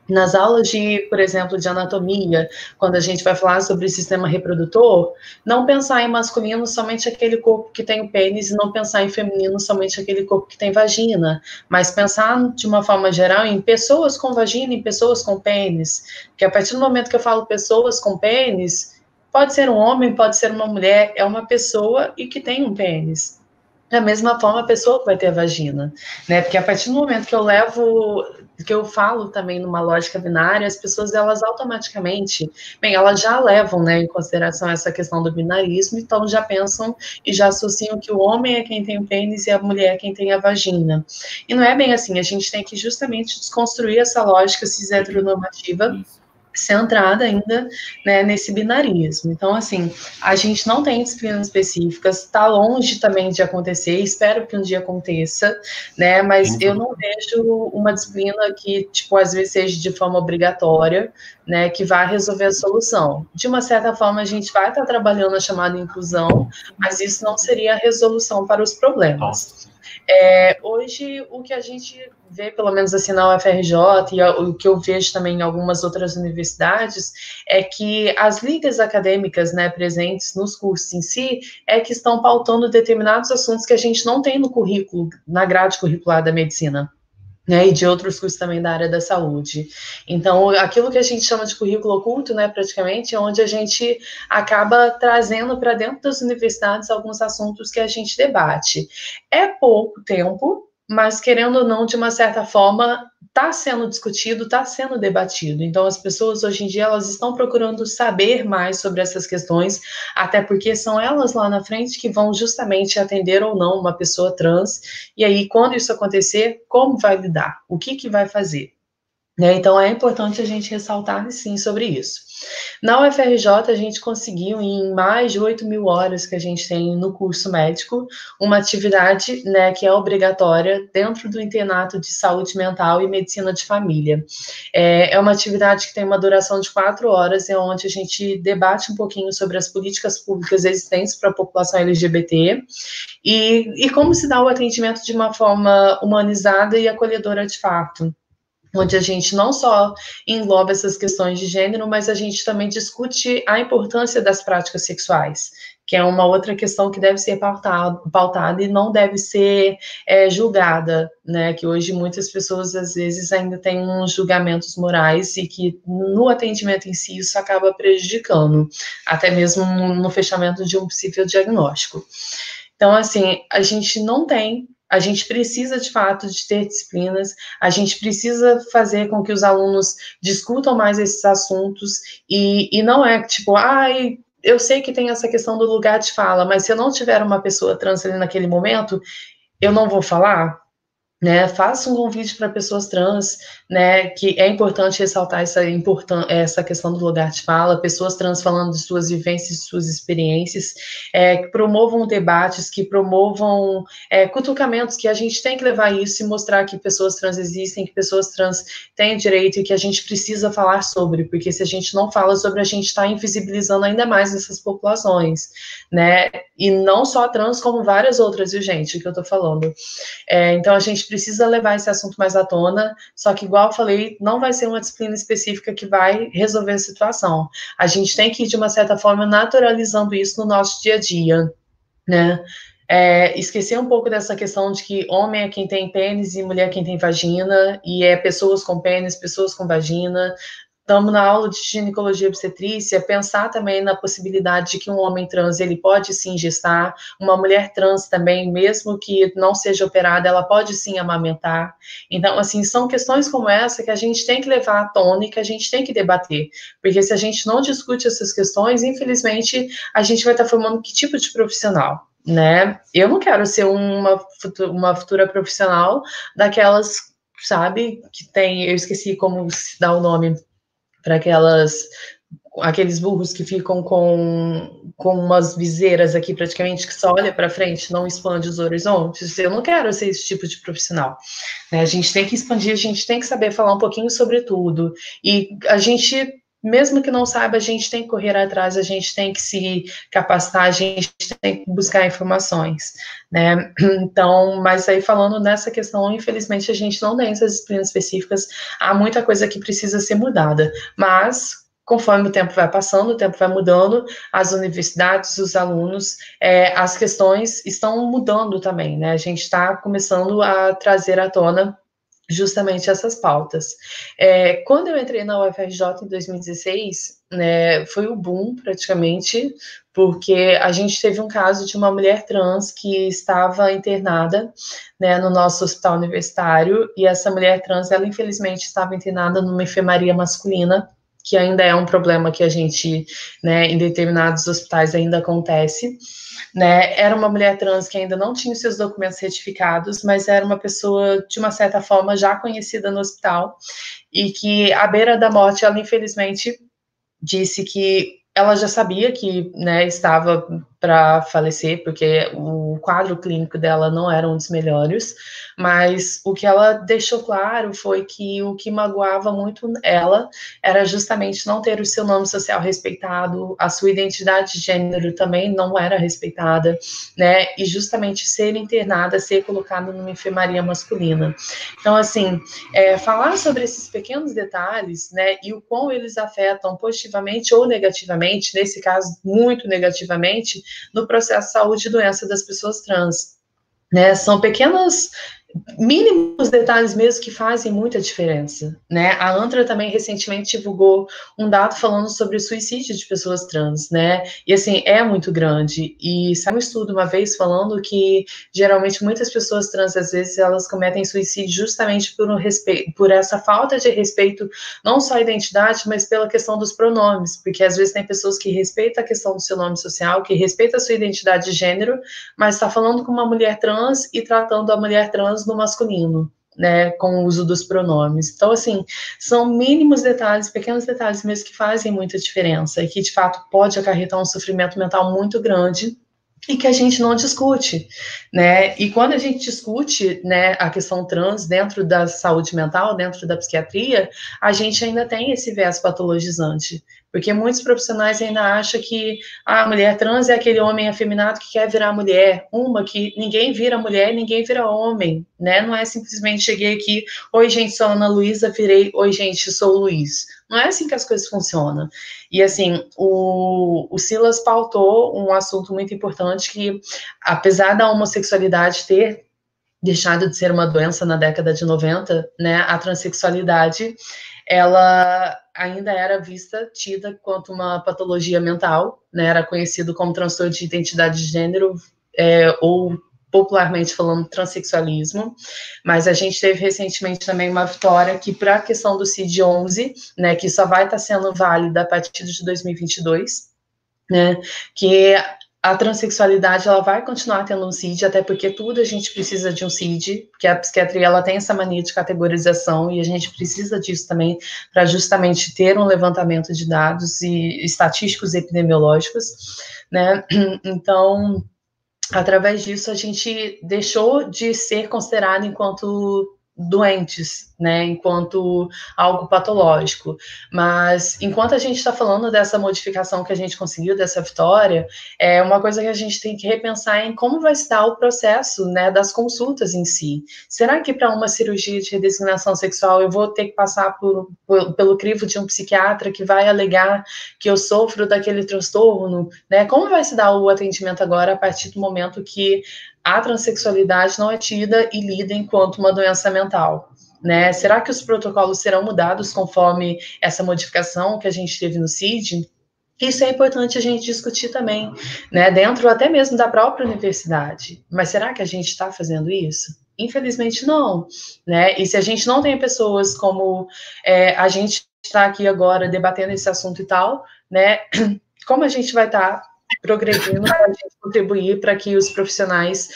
Nas aulas de, por exemplo, de anatomia, quando a gente vai falar sobre o sistema reprodutor, não pensar em masculino somente aquele corpo que tem o pênis e não pensar em feminino somente aquele corpo que tem vagina, mas pensar de uma forma geral em pessoas com vagina e pessoas com pênis, porque a partir do momento que eu falo pessoas com pênis, pode ser um homem, pode ser uma mulher, é uma pessoa e que tem um pênis. Da mesma forma, a pessoa que vai ter a vagina, né? Porque a partir do momento que eu levo, que eu falo também numa lógica binária, as pessoas, elas automaticamente, bem, elas já levam, né, em consideração essa questão do binarismo, então já pensam e já associam que o homem é quem tem o pênis e a mulher é quem tem a vagina. E não é bem assim, a gente tem que justamente desconstruir essa lógica cis heteronormativa centrada ainda, né, nesse binarismo. Então, assim, a gente não tem disciplinas específicas, está longe também de acontecer, espero que um dia aconteça, né, mas eu não vejo uma disciplina que, tipo, às vezes seja de forma obrigatória, né, que vai resolver a solução. De uma certa forma, a gente vai estar trabalhando a chamada inclusão, mas isso não seria a resolução para os problemas. Hoje, o que a gente vê, pelo menos assim na UFRJ, e o que eu vejo também em algumas outras universidades, é que as ligas acadêmicas, né, presentes nos cursos em si, é que estão pautando determinados assuntos que a gente não tem no currículo, na grade curricular da medicina, né, e de outros cursos também da área da saúde. Então, aquilo que a gente chama de currículo oculto, né, praticamente, é onde a gente acaba trazendo para dentro das universidades alguns assuntos que a gente debate. É pouco tempo, mas querendo ou não, de uma certa forma, está sendo discutido, está sendo debatido. Então, as pessoas hoje em dia, elas estão procurando saber mais sobre essas questões, até porque são elas lá na frente que vão justamente atender ou não uma pessoa trans, e aí, quando isso acontecer, como vai lidar? O que vai fazer? Né? Então, é importante a gente ressaltar, sim, sobre isso. Na UFRJ, a gente conseguiu, em mais de 8.000 horas que a gente tem no curso médico, uma atividade, né, que é obrigatória dentro do internato de saúde mental e medicina de família. É uma atividade que tem uma duração de 4 horas, é onde a gente debate um pouquinho sobre as políticas públicas existentes para a população LGBT e como se dá o atendimento de uma forma humanizada e acolhedora de fato, onde a gente não só engloba essas questões de gênero, mas a gente também discute a importância das práticas sexuais, que é uma outra questão que deve ser pautada e não deve ser julgada, né? Que hoje muitas pessoas, às vezes, ainda têm uns julgamentos morais e que no atendimento em si isso acaba prejudicando, até mesmo no fechamento de um possível diagnóstico. Então, assim, a gente precisa, de fato, de ter disciplinas, a gente precisa fazer com que os alunos discutam mais esses assuntos, e não é tipo, eu sei que tem essa questão do lugar de fala, mas se eu não tiver uma pessoa trans ali naquele momento, eu não vou falar. Né, faça um convite para pessoas trans, né, que é importante ressaltar essa questão do lugar de fala, pessoas trans falando de suas vivências, de suas experiências, que promovam debates, que promovam cutucamentos, que a gente tem que levar isso e mostrar que pessoas trans existem, que pessoas trans têm direito e que a gente precisa falar sobre, porque se a gente não fala sobre, a gente está invisibilizando ainda mais essas populações, né, e não só trans, como várias outras, viu, gente, que eu tô falando. Então, a gente precisa levar esse assunto mais à tona, só que, igual eu falei, não vai ser uma disciplina específica que vai resolver a situação. A gente tem que ir, de uma certa forma, naturalizando isso no nosso dia a dia, né? Esquecer um pouco dessa questão de que homem é quem tem pênis e mulher é quem tem vagina, e pessoas com pênis, pessoas com vagina. Estamos na aula de ginecologia e obstetrícia, pensar também na possibilidade de que um homem trans, ele pode sim gestar, uma mulher trans também, mesmo que não seja operada, ela pode sim amamentar. Então, assim, são questões como essa que a gente tem que levar à tona e que a gente tem que debater, porque se a gente não discute essas questões, infelizmente, a gente vai estar formando que tipo de profissional? Né? Eu não quero ser uma futura profissional daquelas, sabe, que tem, eu esqueci como se dá o nome, para aqueles burros que ficam com umas viseiras aqui praticamente, que só olha para frente, não expande os horizontes. Eu não quero ser esse tipo de profissional, né? A gente tem que expandir, a gente tem que saber falar um pouquinho sobre tudo, e a gente, mesmo que não saiba, a gente tem que correr atrás, a gente tem que se capacitar, a gente tem que buscar informações, né? Então, mas aí falando nessa questão, infelizmente a gente não tem essas disciplinas específicas, há muita coisa que precisa ser mudada, mas conforme o tempo vai passando, o tempo vai mudando, as universidades, os alunos, as questões estão mudando também, né? A gente está começando a trazer à tona justamente essas pautas. Quando eu entrei na UFRJ em 2016, né, foi o boom praticamente, porque a gente teve um caso de uma mulher trans que estava internada, né, no nosso hospital universitário, e essa mulher trans, ela infelizmente estava internada numa enfermaria masculina, que ainda é um problema que a gente, né, em determinados hospitais ainda acontece, né? Era uma mulher trans que ainda não tinha seus documentos retificados, mas era uma pessoa, de uma certa forma, já conhecida no hospital, e que, à beira da morte, ela infelizmente disse que ela já sabia que, né, estava para falecer, porque o quadro clínico dela não era um dos melhores, mas o que ela deixou claro foi que o que magoava muito ela era justamente não ter o seu nome social respeitado, a sua identidade de gênero também não era respeitada, né, e justamente ser internada, ser colocada numa enfermaria masculina. Então, assim, falar sobre esses pequenos detalhes, né, e o quão eles afetam positivamente ou negativamente, nesse caso, muito negativamente, no processo de saúde e doença das pessoas trans, né? São pequenas mínimos detalhes mesmo que fazem muita diferença, né? A ANTRA também recentemente divulgou um dado falando sobre o suicídio de pessoas trans, né? E assim, é muito grande. E saiu um estudo uma vez falando que geralmente muitas pessoas trans, às vezes, elas cometem suicídio justamente por essa falta de respeito, não só à identidade, mas pela questão dos pronomes, porque às vezes tem pessoas que respeitam a questão do seu nome social, que respeitam a sua identidade de gênero, mas está falando com uma mulher trans e tratando a mulher trans no masculino, né, com o uso dos pronomes. Então, assim, são mínimos detalhes, pequenos detalhes mesmo que fazem muita diferença e que, de fato, pode acarretar um sofrimento mental muito grande e que a gente não discute, né? E quando a gente discute, né, a questão trans dentro da saúde mental, dentro da psiquiatria, a gente ainda tem esse viés patologizante, porque muitos profissionais ainda acham que a mulher trans é aquele homem afeminado que quer virar mulher, uma que ninguém vira mulher, ninguém vira homem, né? Não é simplesmente cheguei aqui, oi gente, sou a Ana Luísa, virei, oi gente, sou o Luiz. Não é assim que as coisas funcionam. E assim, o Silas pautou um assunto muito importante que, apesar da homossexualidade ter deixado de ser uma doença na década de 90, né, a transexualidade, ela ainda era vista, tida quanto uma patologia mental, né, era conhecido como transtorno de identidade de gênero, ou popularmente falando transexualismo, mas a gente teve recentemente também uma vitória que para a questão do CID-11, né, que só vai estar sendo válida a partir de 2022, né, que a transexualidade ela vai continuar tendo um CID, até porque tudo a gente precisa de um CID, porque a psiquiatria ela tem essa mania de categorização e a gente precisa disso também para justamente ter um levantamento de dados e estatísticos epidemiológicos, né? Então, através disso, a gente deixou de ser considerado enquanto doentes, né, enquanto algo patológico. Mas, enquanto a gente está falando dessa modificação que a gente conseguiu, dessa vitória, é uma coisa que a gente tem que repensar em como vai se dar o processo, né, das consultas em si. Será que para uma cirurgia de redesignação sexual eu vou ter que passar pelo crivo de um psiquiatra que vai alegar que eu sofro daquele transtorno, né? Como vai se dar o atendimento agora a partir do momento que a transexualidade não é tida e lida enquanto uma doença mental, né? Será que os protocolos serão mudados conforme essa modificação que a gente teve no CID? Isso é importante a gente discutir também, né? Dentro até mesmo da própria universidade. Mas será que a gente está fazendo isso? Infelizmente não, né? E se a gente não tem pessoas como a gente está aqui agora debatendo esse assunto e tal, né? Como a gente vai estar progredindo para a gente contribuir para que os profissionais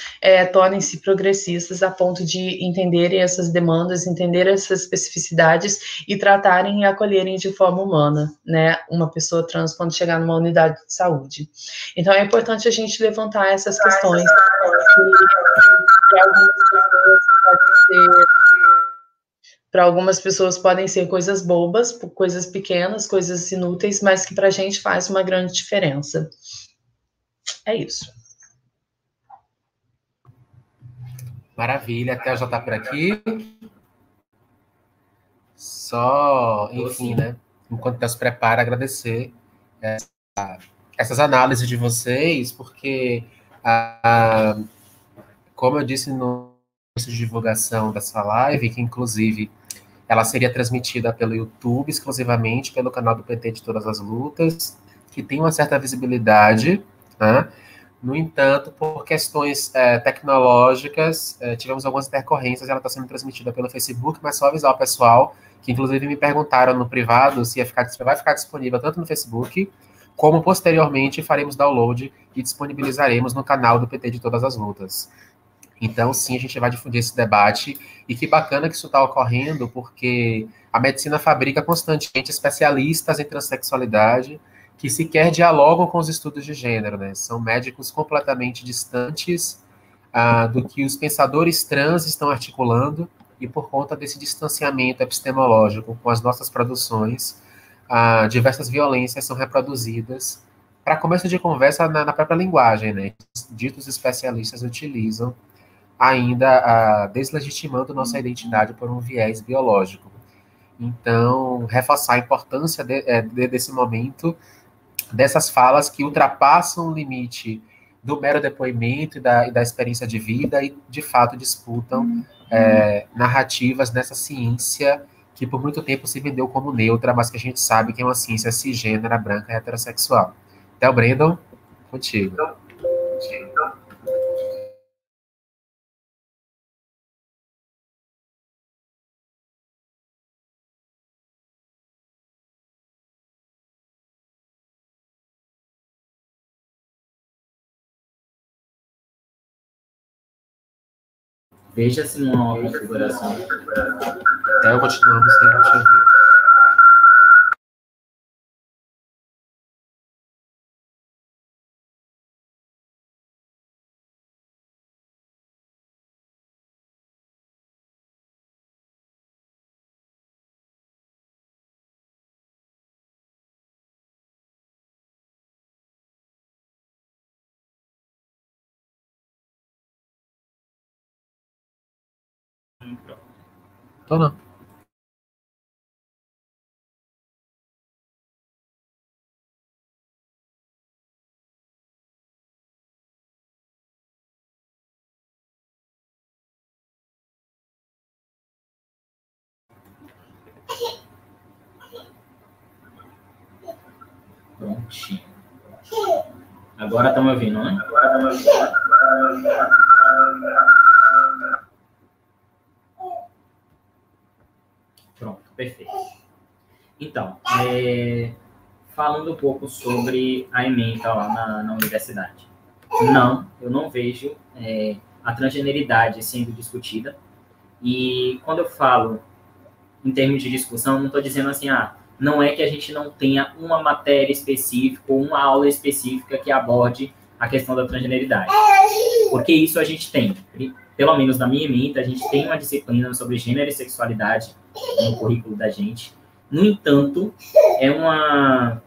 tornem-se progressistas a ponto de entenderem essas demandas, entender essas especificidades e tratarem e acolherem de forma humana, né, uma pessoa trans quando chegar numa unidade de saúde. Então é importante a gente levantar essas questões que para algumas pessoas podem ser coisas bobas, coisas pequenas, coisas inúteis, mas que para a gente faz uma grande diferença. É isso. Maravilha, até a já tá por aqui. Só, enfim, né? Enquanto Deus prepara, agradecer essas análises de vocês, porque, como eu disse no curso de divulgação dessa live, que inclusive ela seria transmitida pelo YouTube, exclusivamente pelo canal do PT de Todas as Lutas, que tem uma certa visibilidade, né? No entanto, por questões tecnológicas, tivemos algumas intercorrências, ela está sendo transmitida pelo Facebook, mas só avisar o pessoal, que inclusive me perguntaram no privado se vai ficar disponível tanto no Facebook, como posteriormente faremos download e disponibilizaremos no canal do PT de Todas as Lutas. Então, sim, a gente vai difundir esse debate, e que bacana que isso está ocorrendo, porque a medicina fabrica constantemente especialistas em transexualidade, que sequer dialogam com os estudos de gênero, né? São médicos completamente distantes do que os pensadores trans estão articulando, e por conta desse distanciamento epistemológico com as nossas produções, diversas violências são reproduzidas para começo de conversa na própria linguagem, né? Ditos especialistas utilizam ainda deslegitimando nossa identidade por um viés biológico. Então, reforçar a importância desse momento, dessas falas que ultrapassam o limite do mero depoimento e da experiência de vida e, de fato, disputam narrativas nessa ciência que por muito tempo se vendeu como neutra, mas que a gente sabe que é uma ciência cisgênera, branca e heterossexual. Theo Brandon, contigo. Veja se não há uma configuração. Theo, continuamos sem te ouvir. Tô não. Prontinho. Agora estão me ouvindo, né? Pronto, perfeito. Então, falando um pouco sobre a ementa lá na universidade. Não, eu não vejo a transgeneridade sendo discutida. E quando eu falo em termos de discussão, não estou dizendo assim, não é que a gente não tenha uma matéria específica ou uma aula específica que aborde a questão da transgeneridade. Porque isso a gente tem. Pelo menos na minha ementa, a gente tem uma disciplina sobre gênero e sexualidade no currículo da gente. No entanto, é uma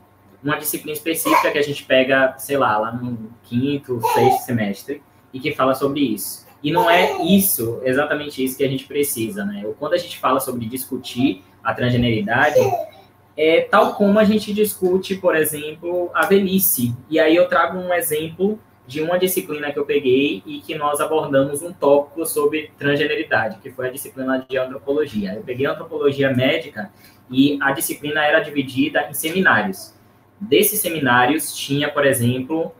disciplina específica que a gente pega, sei lá no 5º, 6º semestre, e que fala sobre isso. E não é isso, exatamente isso que a gente precisa, né? Quando a gente fala sobre discutir a transgeneridade, é tal como a gente discute, por exemplo, a velhice. E aí eu trago um exemplo de uma disciplina que eu peguei e que nós abordamos um tópico sobre transgeneridade, que foi a disciplina de antropologia. Eu peguei a antropologia médica e a disciplina era dividida em seminários. Desses seminários tinha, por exemplo,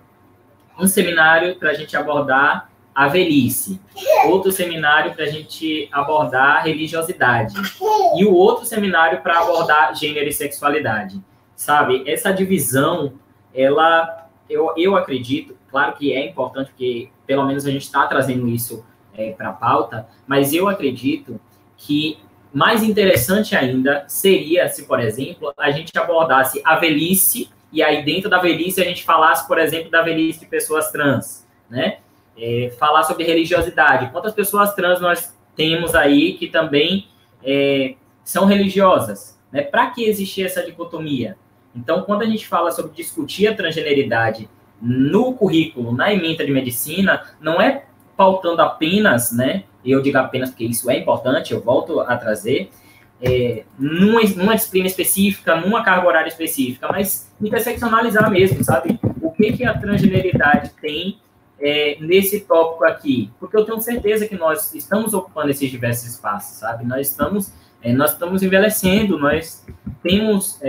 um seminário para a gente abordar a velhice, outro seminário para a gente abordar a religiosidade e o outro seminário para abordar gênero e sexualidade, sabe? Essa divisão, eu acredito, claro que é importante, porque pelo menos a gente está trazendo isso para a pauta, mas eu acredito que mais interessante ainda seria se, por exemplo, a gente abordasse a velhice e aí dentro da velhice a gente falasse, por exemplo, da velhice de pessoas trans, né? Falar sobre religiosidade. Quantas pessoas trans nós temos aí que também são religiosas? Né? Para que existir essa dicotomia? Então, quando a gente fala sobre discutir a transgeneridade no currículo, na ementa de medicina, não é pautando apenas, né? Eu digo apenas porque isso é importante, eu volto a trazer, numa disciplina específica, numa carga horária específica, mas interseccionalizar mesmo, sabe? O que a transgeneridade tem nesse tópico aqui, porque eu tenho certeza que nós estamos ocupando esses diversos espaços, sabe? Nós estamos envelhecendo, nós temos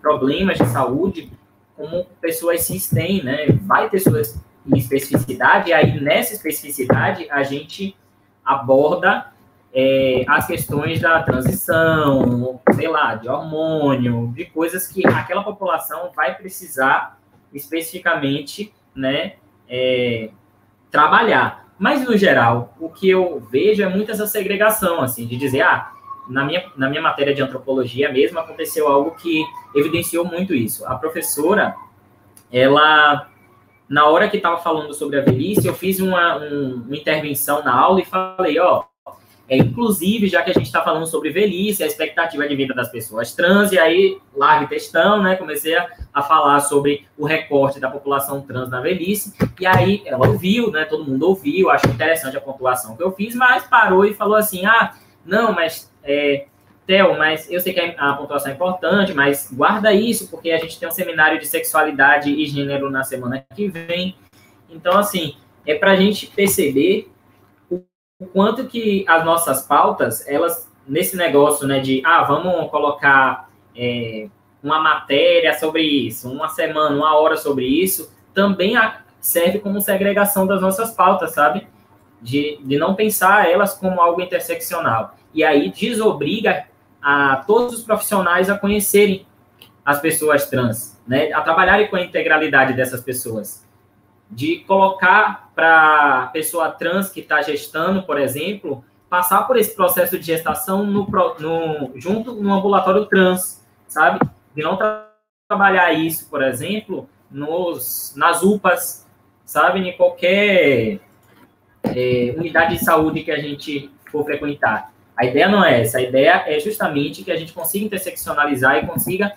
problemas de saúde, como pessoas cis têm, né? Vai ter sua especificidade, e aí nessa especificidade a gente aborda as questões da transição, sei lá, de hormônio, de coisas que aquela população vai precisar especificamente, né? Trabalhar. Mas, no geral, o que eu vejo é muito essa segregação, assim, de dizer, na minha matéria de antropologia mesmo, aconteceu algo que evidenciou muito isso. A professora, ela, na hora que estava falando sobre a velhice, eu fiz uma intervenção na aula e falei, inclusive, já que a gente está falando sobre velhice, a expectativa de vida das pessoas trans, e aí, larga textão, né, comecei a falar sobre o recorte da população trans na velhice, e aí ela ouviu, né, todo mundo ouviu, achou interessante a pontuação que eu fiz, mas parou e falou assim, não, mas, Theo, mas eu sei que a pontuação é importante, mas guarda isso, porque a gente tem um seminário de sexualidade e gênero na semana que vem. Então, assim, é para a gente perceber o quanto que as nossas pautas, elas, nesse negócio, né, de, vamos colocar uma matéria sobre isso, uma semana, uma hora sobre isso, também serve como segregação das nossas pautas, sabe? De não pensar elas como algo interseccional. E aí desobriga a todos os profissionais a conhecerem as pessoas trans, né? A trabalharem com a integralidade dessas pessoas. De colocar para a pessoa trans que está gestando, por exemplo, passar por esse processo de gestação junto no ambulatório trans, sabe? De não trabalhar isso, por exemplo, nas UPAs, sabe? Em qualquer unidade de saúde que a gente for frequentar. A ideia não é essa, a ideia é justamente que a gente consiga interseccionalizar e consiga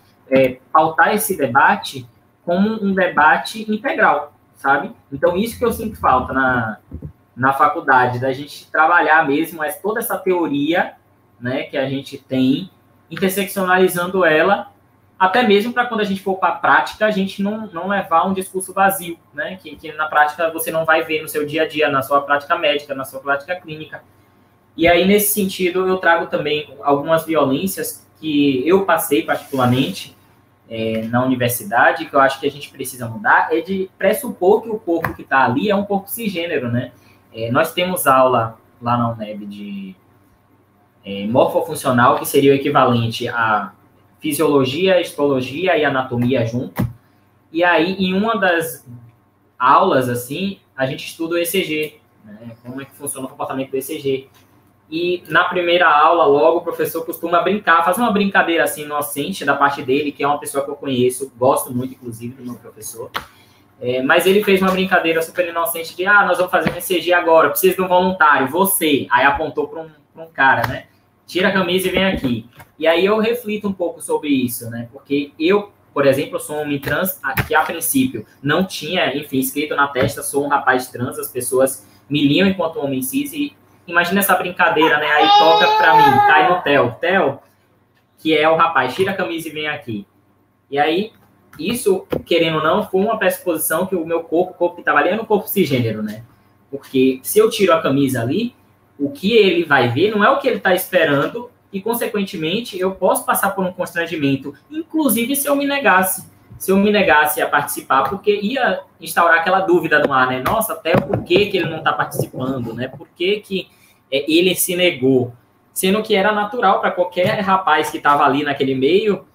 pautar esse debate como um debate integral, sabe? Então, isso que eu sinto falta na faculdade, da gente trabalhar mesmo toda essa teoria, né, que a gente tem, interseccionalizando ela, até mesmo para quando a gente for para a prática, a gente não levar um discurso vazio, né, que na prática você não vai ver no seu dia a dia, na sua prática médica, na sua prática clínica. E aí, nesse sentido, eu trago também algumas violências que eu passei particularmente na universidade, que eu acho que a gente precisa mudar, é de pressupor que o corpo que está ali é um corpo cisgênero, né? Nós temos aula lá na UNEB de morfofuncional, que seria o equivalente a fisiologia, histologia e anatomia junto. E aí, em uma das aulas, assim, a gente estuda o ECG, né? Como é que funciona o comportamento do ECG. E na primeira aula, logo, o professor costuma brincar, fazer uma brincadeira assim, inocente da parte dele, que é uma pessoa que eu conheço, gosto muito, inclusive, do meu professor. Mas ele fez uma brincadeira super inocente de, nós vamos fazer um ECG agora, preciso de um voluntário, você. Aí apontou para um cara, né? Tira a camisa e vem aqui. E aí eu reflito um pouco sobre isso, né? Porque eu, por exemplo, sou um homem trans, que a princípio não tinha, enfim, escrito na testa, sou um rapaz trans, as pessoas me liam enquanto homem cis e imagina essa brincadeira, né? Aí toca pra mim, cai no Theo, que é o rapaz, tira a camisa e vem aqui. E aí, isso, querendo ou não, foi uma pressuposição que o meu corpo que estava ali era um corpo cisgênero, né? Porque se eu tiro a camisa ali, o que ele vai ver não é o que ele está esperando e, consequentemente, eu posso passar por um constrangimento, inclusive se eu me negasse. Se eu me negasse a participar, porque ia instaurar aquela dúvida no ar, né? Nossa, até por que ele não está participando, né? Por que ele se negou? Sendo que era natural para qualquer rapaz que estava ali naquele meio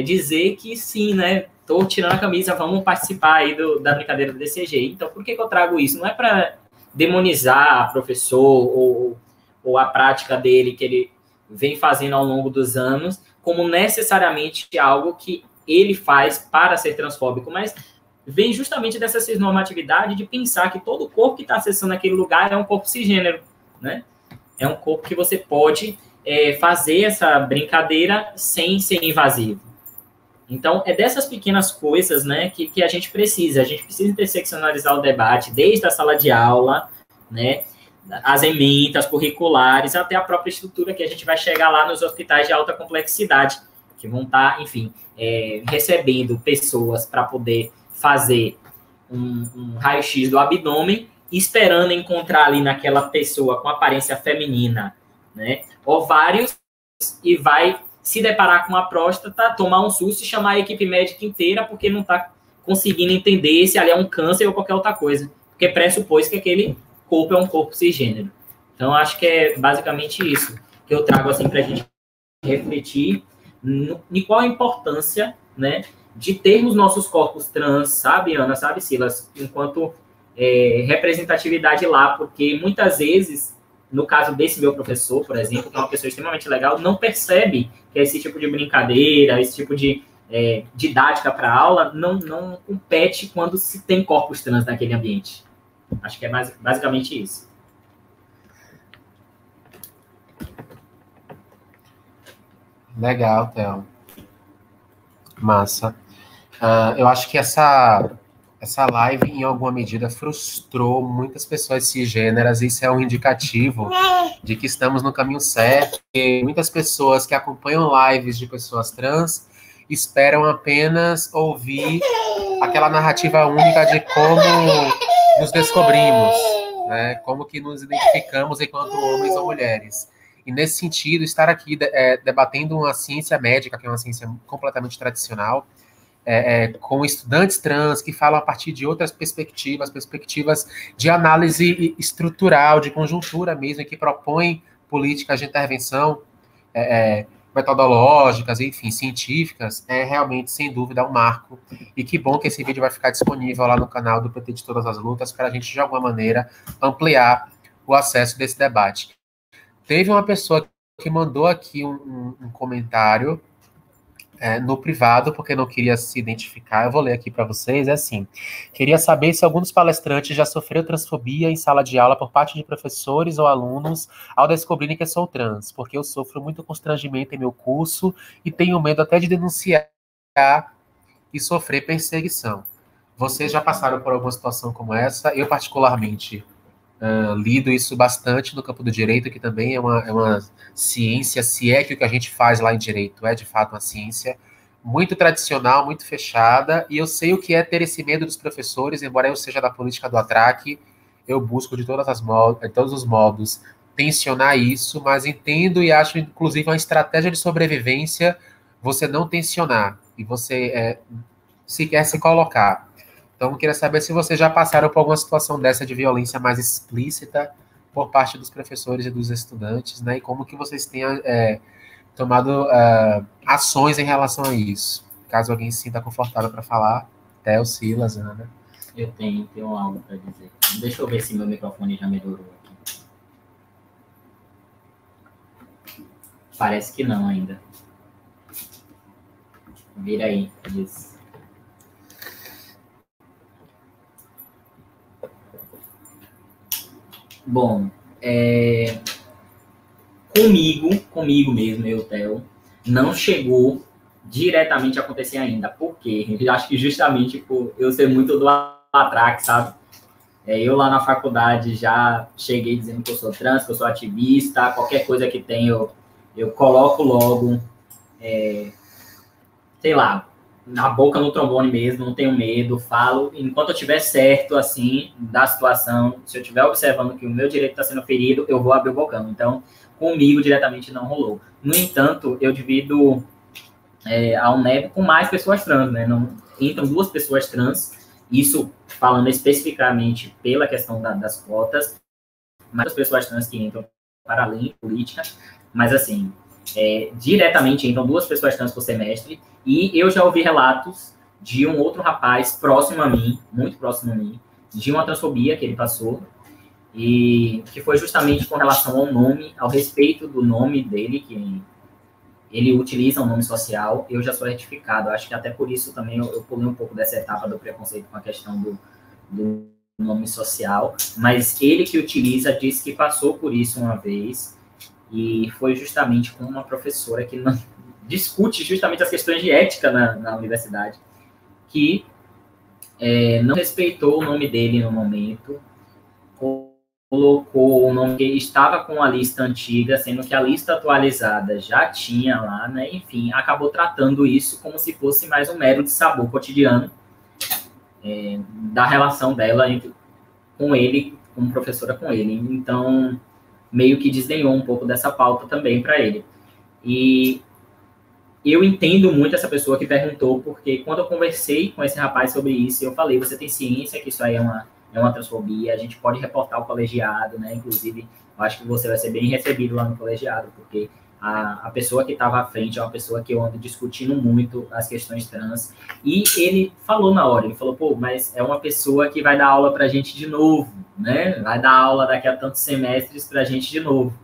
dizer que sim, né? Estou tirando a camisa, vamos participar aí da brincadeira do DCG. Então, por que eu trago isso? Não é para demonizar professor ou a prática dele que ele vem fazendo ao longo dos anos, como necessariamente algo que ele faz para ser transfóbico, mas vem justamente dessa cisnormatividade de pensar que todo corpo que está acessando aquele lugar é um corpo cisgênero, né? É um corpo que você pode fazer essa brincadeira sem ser invasivo. Então, é dessas pequenas coisas, né, que a gente precisa. A gente precisa interseccionalizar o debate, desde a sala de aula, né, as emendas curriculares, até a própria estrutura que a gente vai chegar lá nos hospitais de alta complexidade, que vão estar, enfim, recebendo pessoas para poder fazer um raio-x do abdômen, esperando encontrar ali naquela pessoa com aparência feminina, né, ovários, e vai se deparar com a próstata, tomar um susto e chamar a equipe médica inteira porque não está conseguindo entender se ali é um câncer ou qualquer outra coisa, porque pressupôs que aquele corpo é um corpo cisgênero. Então, acho que é basicamente isso que eu trago assim, para a gente refletir em qual a importância, né, de termos nossos corpos trans, sabe, Ana, sabe, Silas, enquanto representatividade lá, porque muitas vezes, no caso desse meu professor, por exemplo, que é uma pessoa extremamente legal, não percebe que esse tipo de brincadeira, esse tipo de didática para aula não compete quando se tem corpos trans naquele ambiente. Acho que é basicamente isso. Legal, Theo. Massa. Eu acho que essa live, em alguma medida, frustrou muitas pessoas cisgêneras. Isso é um indicativo de que estamos no caminho certo. E muitas pessoas que acompanham lives de pessoas trans esperam apenas ouvir aquela narrativa única de como nos descobrimos, né? Como que nos identificamos enquanto homens ou mulheres. E, nesse sentido, estar aqui debatendo uma ciência médica, que é uma ciência completamente tradicional, com estudantes trans que falam a partir de outras perspectivas de análise estrutural, de conjuntura mesmo, que propõem políticas de intervenção metodológicas, enfim, científicas, é realmente, sem dúvida, um marco. E que bom que esse vídeo vai ficar disponível lá no canal do PT de Todas as Lutas, para a gente, de alguma maneira, ampliar o acesso desse debate. Teve uma pessoa que mandou aqui um comentário no privado, porque não queria se identificar. Eu vou ler aqui para vocês. É assim: queria saber se algum dos palestrantes já sofreu transfobia em sala de aula por parte de professores ou alunos ao descobrirem que eu sou trans, porque eu sofro muito constrangimento em meu curso e tenho medo até de denunciar e sofrer perseguição. Vocês já passaram por alguma situação como essa? Eu, particularmente, lido isso bastante no campo do direito, que também é uma ciência, se é que o que a gente faz lá em direito é de fato uma ciência muito tradicional, muito fechada, e eu sei o que é ter esse medo dos professores, embora eu seja da política do atraque, eu busco de todos os modos tensionar isso, mas entendo e acho, inclusive, uma estratégia de sobrevivência você não tensionar, e você sequer se colocar. Então, eu queria saber se vocês já passaram por alguma situação dessa de violência mais explícita por parte dos professores e dos estudantes, né? E como que vocês têm tomado ações em relação a isso. Caso alguém se sinta confortável para falar, Theo, Silas, Ana. Eu tenho algo para dizer. Deixa eu ver se meu microfone já melhorou aqui. Parece que não ainda. Vira aí, isso. Bom, comigo mesmo, eu, Theo, não chegou diretamente a acontecer ainda. Por quê? Eu acho que justamente por eu ser muito do atraque, sabe? Eu lá na faculdade já cheguei dizendo que eu sou trans, que eu sou ativista, qualquer coisa que tenho, eu coloco logo, sei lá, na boca no trombone mesmo, não tenho medo, falo. Enquanto eu estiver certo, assim, da situação, se eu estiver observando que o meu direito está sendo ferido, eu vou abrir o bocão. Então, comigo diretamente não rolou. No entanto, eu divido a UNEB com mais pessoas trans, né? Não, entram 2 pessoas trans, isso falando especificamente pela questão das cotas, mais pessoas trans que entram para além de política, mas assim, diretamente entram 2 pessoas trans por semestre, e eu já ouvi relatos de um outro rapaz próximo a mim, muito próximo a mim, de uma transfobia que ele passou, e que foi justamente com relação ao nome, ao respeito do nome dele, que ele utiliza um nome social. Eu já sou retificado, acho que até por isso também eu pulei um pouco dessa etapa do preconceito com a questão do nome social, mas ele que utiliza disse que passou por isso uma vez, e foi justamente com uma professora que não discute justamente as questões de ética na universidade, que não respeitou o nome dele no momento, colocou o nome que estava com a lista antiga, sendo que a lista atualizada já tinha lá, né? Enfim, acabou tratando isso como se fosse mais um mero de sabor cotidiano da relação dela com ele, como professora com ele. Então, meio que desdenhou um pouco dessa pauta também para ele. E eu entendo muito essa pessoa que perguntou, porque quando eu conversei com esse rapaz sobre isso, eu falei, você tem ciência que isso aí é uma transfobia, a gente pode reportar o colegiado, né? Inclusive, eu acho que você vai ser bem recebido lá no colegiado, porque a pessoa que estava à frente é uma pessoa que eu ando discutindo muito as questões trans, e ele falou na hora, ele falou, pô, mas é uma pessoa que vai dar aula pra gente de novo, né? Vai dar aula daqui a tantos semestres pra gente de novo.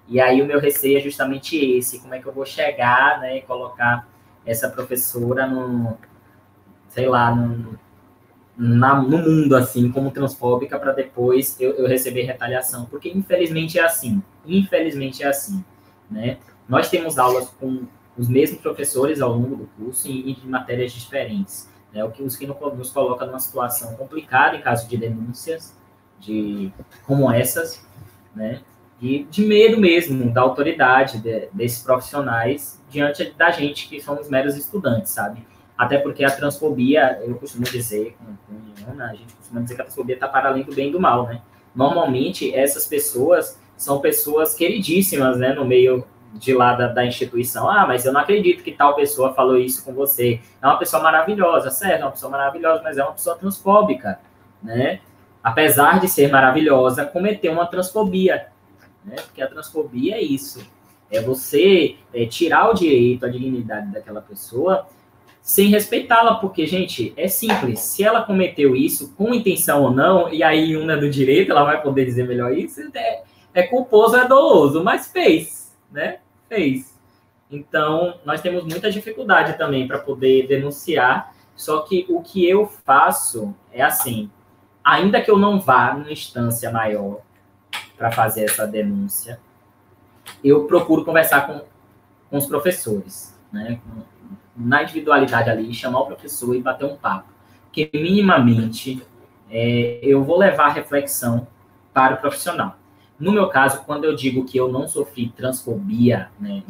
E aí o meu receio é justamente esse, como é que eu vou chegar, né, e colocar essa professora no mundo, assim, como transfóbica, para depois eu receber retaliação, porque infelizmente é assim, né? Nós temos aulas com os mesmos professores ao longo do curso e de matérias diferentes, né? Os que nos coloca numa situação complicada em caso de denúncias como essas, né? E de medo mesmo da autoridade desses profissionais diante da gente, que somos meros estudantes, sabe? até porque a transfobia, eu costumo dizer, a gente costuma dizer que a transfobia está para além do bem e do mal, né? Normalmente, essas pessoas são pessoas queridíssimas, né, no meio de lá da instituição. Ah, mas eu não acredito que tal pessoa falou isso com você. É uma pessoa maravilhosa, certo? É uma pessoa maravilhosa, mas é uma pessoa transfóbica, né? Apesar de ser maravilhosa, cometeu uma transfobia, né? Porque a transfobia é isso. É você tirar o direito, a dignidade daquela pessoa sem respeitá-la, porque, gente, é simples. Se ela cometeu isso com intenção ou não, e aí uma do direito, ela vai poder dizer melhor isso, é culposo, é doloso, mas fez, né? Fez. Então, nós temos muita dificuldade também para poder denunciar, só que o que eu faço é assim, ainda que eu não vá numa instância maior para fazer essa denúncia, eu procuro conversar com os professores, né? Na individualidade ali, chamar o professor e bater um papo. Porque, minimamente, eu vou levar a reflexão para o profissional. No meu caso, quando eu digo que eu não sofri transfobia, né,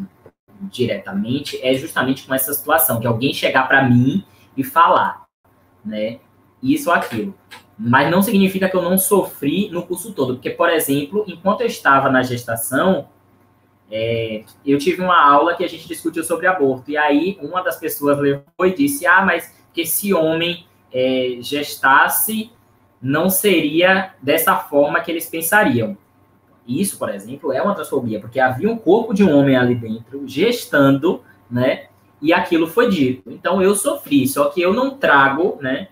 diretamente, é justamente com essa situação, que alguém chegar para mim e falar, né, isso ou aquilo. Mas não significa que eu não sofri no curso todo, porque, por exemplo, enquanto eu estava na gestação, eu tive uma aula que a gente discutiu sobre aborto, e aí uma das pessoas levou e disse, mas que esse homem gestasse, não seria dessa forma que eles pensariam. Isso, por exemplo, é uma transfobia, porque havia um corpo de um homem ali dentro, gestando, né, e aquilo foi dito. Então, eu sofri, só que eu não trago, né,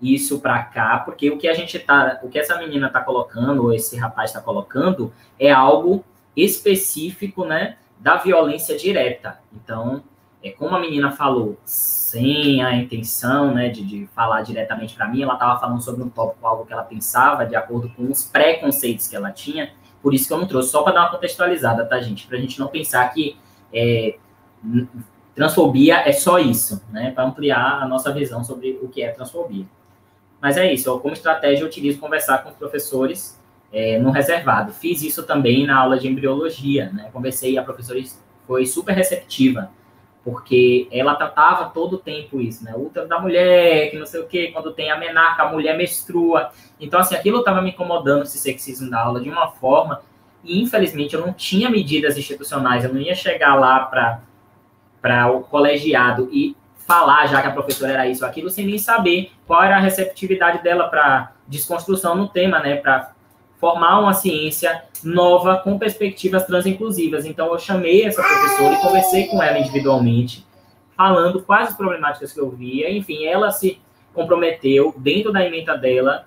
isso para cá, porque o que essa menina está colocando, ou esse rapaz está colocando, é algo específico, né, da violência direta. Então, como a menina falou, sem a intenção, né, de falar diretamente para mim, ela estava falando sobre um tópico, algo que ela pensava, de acordo com os preconceitos que ela tinha, por isso que eu não trouxe, só para dar uma contextualizada, tá, gente? Para a gente não pensar que transfobia é só isso, né, para ampliar a nossa visão sobre o que é transfobia. Mas é isso, como estratégia eu utilizo conversar com os professores no reservado. Fiz isso também na aula de embriologia, né? Conversei e a professora foi super receptiva, porque ela tratava todo o tempo isso, né? O útero da mulher, que não sei o quê, quando tem a menarca, a mulher menstrua. Então, assim, aquilo estava me incomodando, esse sexismo da aula, de uma forma, e infelizmente eu não tinha medidas institucionais, eu não ia chegar lá para o colegiado e falar, já que a professora era isso ou aquilo, sem nem saber qual era a receptividade dela para desconstrução no tema, né? Para formar uma ciência nova com perspectivas transinclusivas. Então, eu chamei essa professora e conversei com ela individualmente, falando quais as problemáticas que eu via. Enfim, ela se comprometeu, dentro da ementa dela,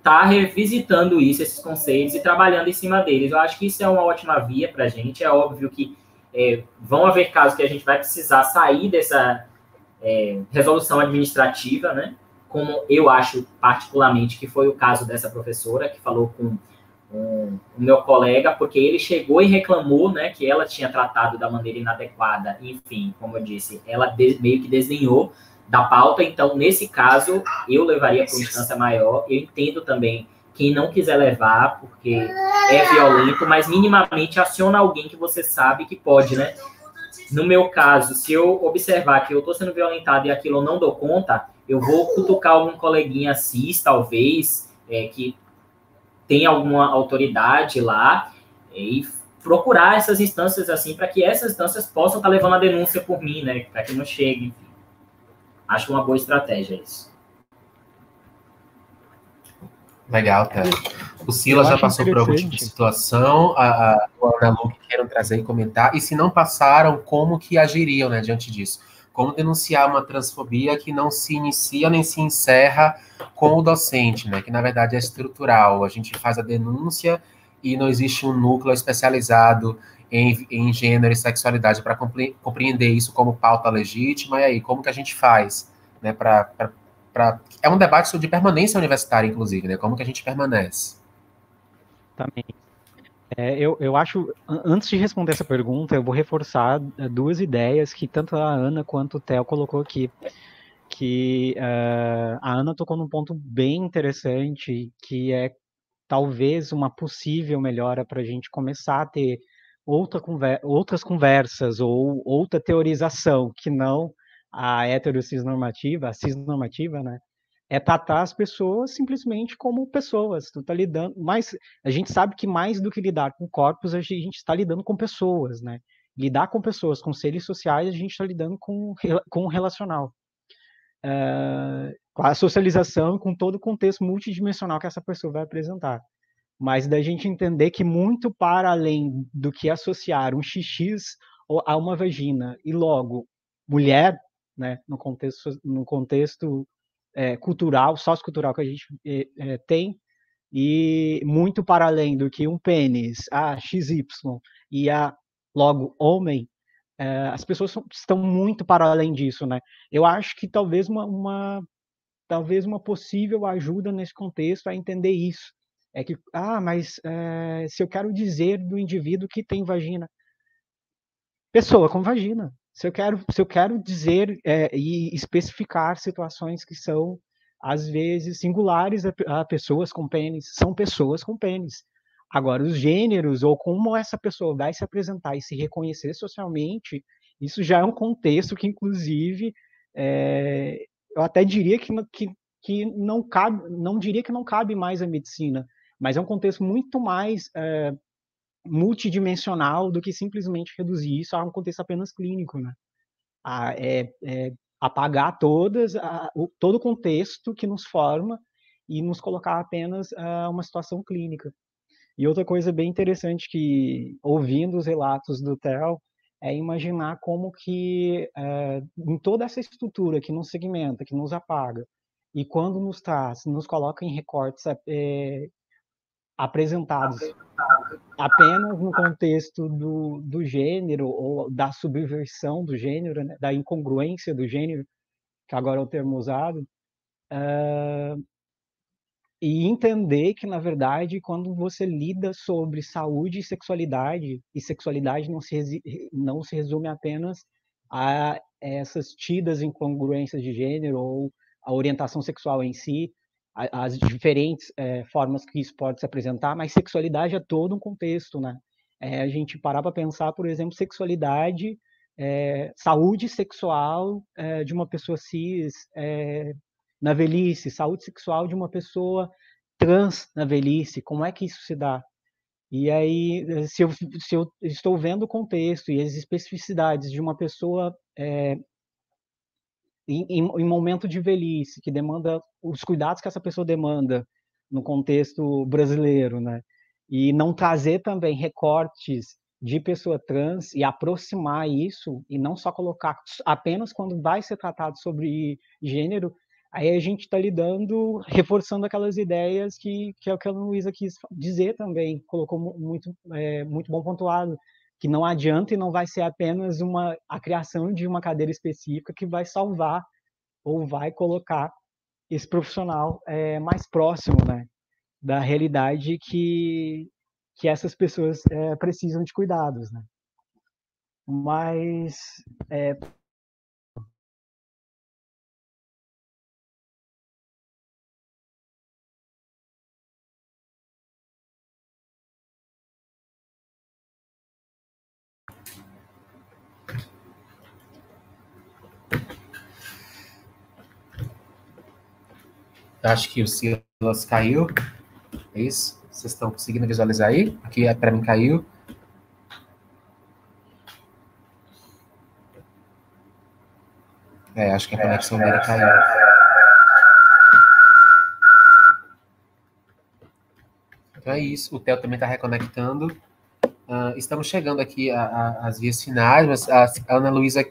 tá revisitando isso, esses conceitos, e trabalhando em cima deles. Eu acho que isso é uma ótima via para a gente. É óbvio que vão haver casos que a gente vai precisar sair dessa resolução administrativa, né? Como eu acho particularmente que foi o caso dessa professora, que falou com o meu colega, porque ele chegou e reclamou, né, que ela tinha tratado da maneira inadequada. Enfim, como eu disse, ela meio que desdenhou da pauta. Então, nesse caso, eu levaria para uma instância maior. Eu entendo também quem não quiser levar, porque é violento, mas minimamente aciona alguém que você sabe que pode, né? No meu caso, se eu observar que eu estou sendo violentado e aquilo eu não dou conta, eu vou cutucar algum coleguinha cis, talvez, que tem alguma autoridade lá, e procurar essas instâncias assim, para que essas instâncias possam estar levando a denúncia por mim, né? Para que não chegue. Enfim. Acho uma boa estratégia isso. Legal, tá. O Silas já passou por algum tipo de situação, a Ana Lu que queiram trazer e comentar, e se não passaram, como que agiriam, né, diante disso? Como denunciar uma transfobia que não se inicia nem se encerra com o docente, né, que na verdade é estrutural. A gente faz a denúncia e não existe um núcleo especializado em gênero e sexualidade para compreender isso como pauta legítima. E aí, como que a gente faz, né, é um debate sobre permanência universitária, inclusive, né? Como que a gente permanece? Também. Eu acho, antes de responder essa pergunta, eu vou reforçar duas ideias que tanto a Ana quanto o Theo colocou aqui. Que a Ana tocou num ponto bem interessante, que é talvez uma possível melhora para a gente começar a ter outras conversas ou outra teorização, que não a heterocisnormativa, a cisnormativa, né? É tratar as pessoas simplesmente como pessoas. Tu tá lidando, mas a gente sabe que mais do que lidar com corpos, a gente está lidando com pessoas, né? Lidar com pessoas, com seres sociais, a gente está lidando com o relacional. Com a socialização e com todo o contexto multidimensional que essa pessoa vai apresentar. Mas da gente entender que muito para além do que associar um XX a uma vagina e logo mulher, né, no contexto cultural, sociocultural que a gente tem, e muito para além do que um pênis, a XY e a logo homem, as pessoas estão muito para além disso, né? Eu acho que talvez talvez uma possível ajuda nesse contexto a entender isso. É que, mas se eu quero dizer do indivíduo que tem vagina, pessoa com vagina. Se eu quero dizer e especificar situações que são, às vezes, singulares a pessoas com pênis, são pessoas com pênis. Agora, os gêneros, ou como essa pessoa vai se apresentar e se reconhecer socialmente, isso já é um contexto que, inclusive, eu até diria que não cabe, não diria que não cabe mais à medicina, mas é um contexto muito mais multidimensional do que simplesmente reduzir isso a um contexto apenas clínico, né? Apagar todo o contexto que nos forma e nos colocar apenas uma situação clínica. E outra coisa bem interessante que, ouvindo os relatos do Theo, é imaginar como que, em toda essa estrutura que nos segmenta, que nos apaga, e quando nos traz, nos coloca em recortes apresentados apenas no contexto do gênero, ou da subversão do gênero, né, da incongruência do gênero, que agora é o termo usado, e entender que, na verdade, quando você lida sobre saúde e sexualidade não se resume apenas a essas tidas incongruências de gênero ou a orientação sexual em si, as diferentes formas que isso pode se apresentar, mas sexualidade é todo um contexto, né? A gente parar para pensar, por exemplo, sexualidade, saúde sexual de uma pessoa cis na velhice, saúde sexual de uma pessoa trans na velhice, como é que isso se dá? E aí, se eu estou vendo o contexto e as especificidades de uma pessoa em momento de velhice, que demanda os cuidados que essa pessoa demanda no contexto brasileiro, né? E não trazer também recortes de pessoa trans e aproximar isso, e não só colocar apenas quando vai ser tratado sobre gênero, aí a gente está lidando, reforçando aquelas ideias que é o que a Luísa quis dizer também, colocou muito bom pontuado, que não adianta e não vai ser apenas a criação de uma cadeira específica que vai salvar ou vai colocar esse profissional mais próximo, né, da realidade que essas pessoas precisam de cuidados, né. Mas Acho que o Silas caiu. É isso? Vocês estão conseguindo visualizar aí? Aqui para mim caiu. Acho que a conexão dele caiu. Então é isso. O Theo também está reconectando. Estamos chegando aqui às vias finais, mas a Ana Luísa,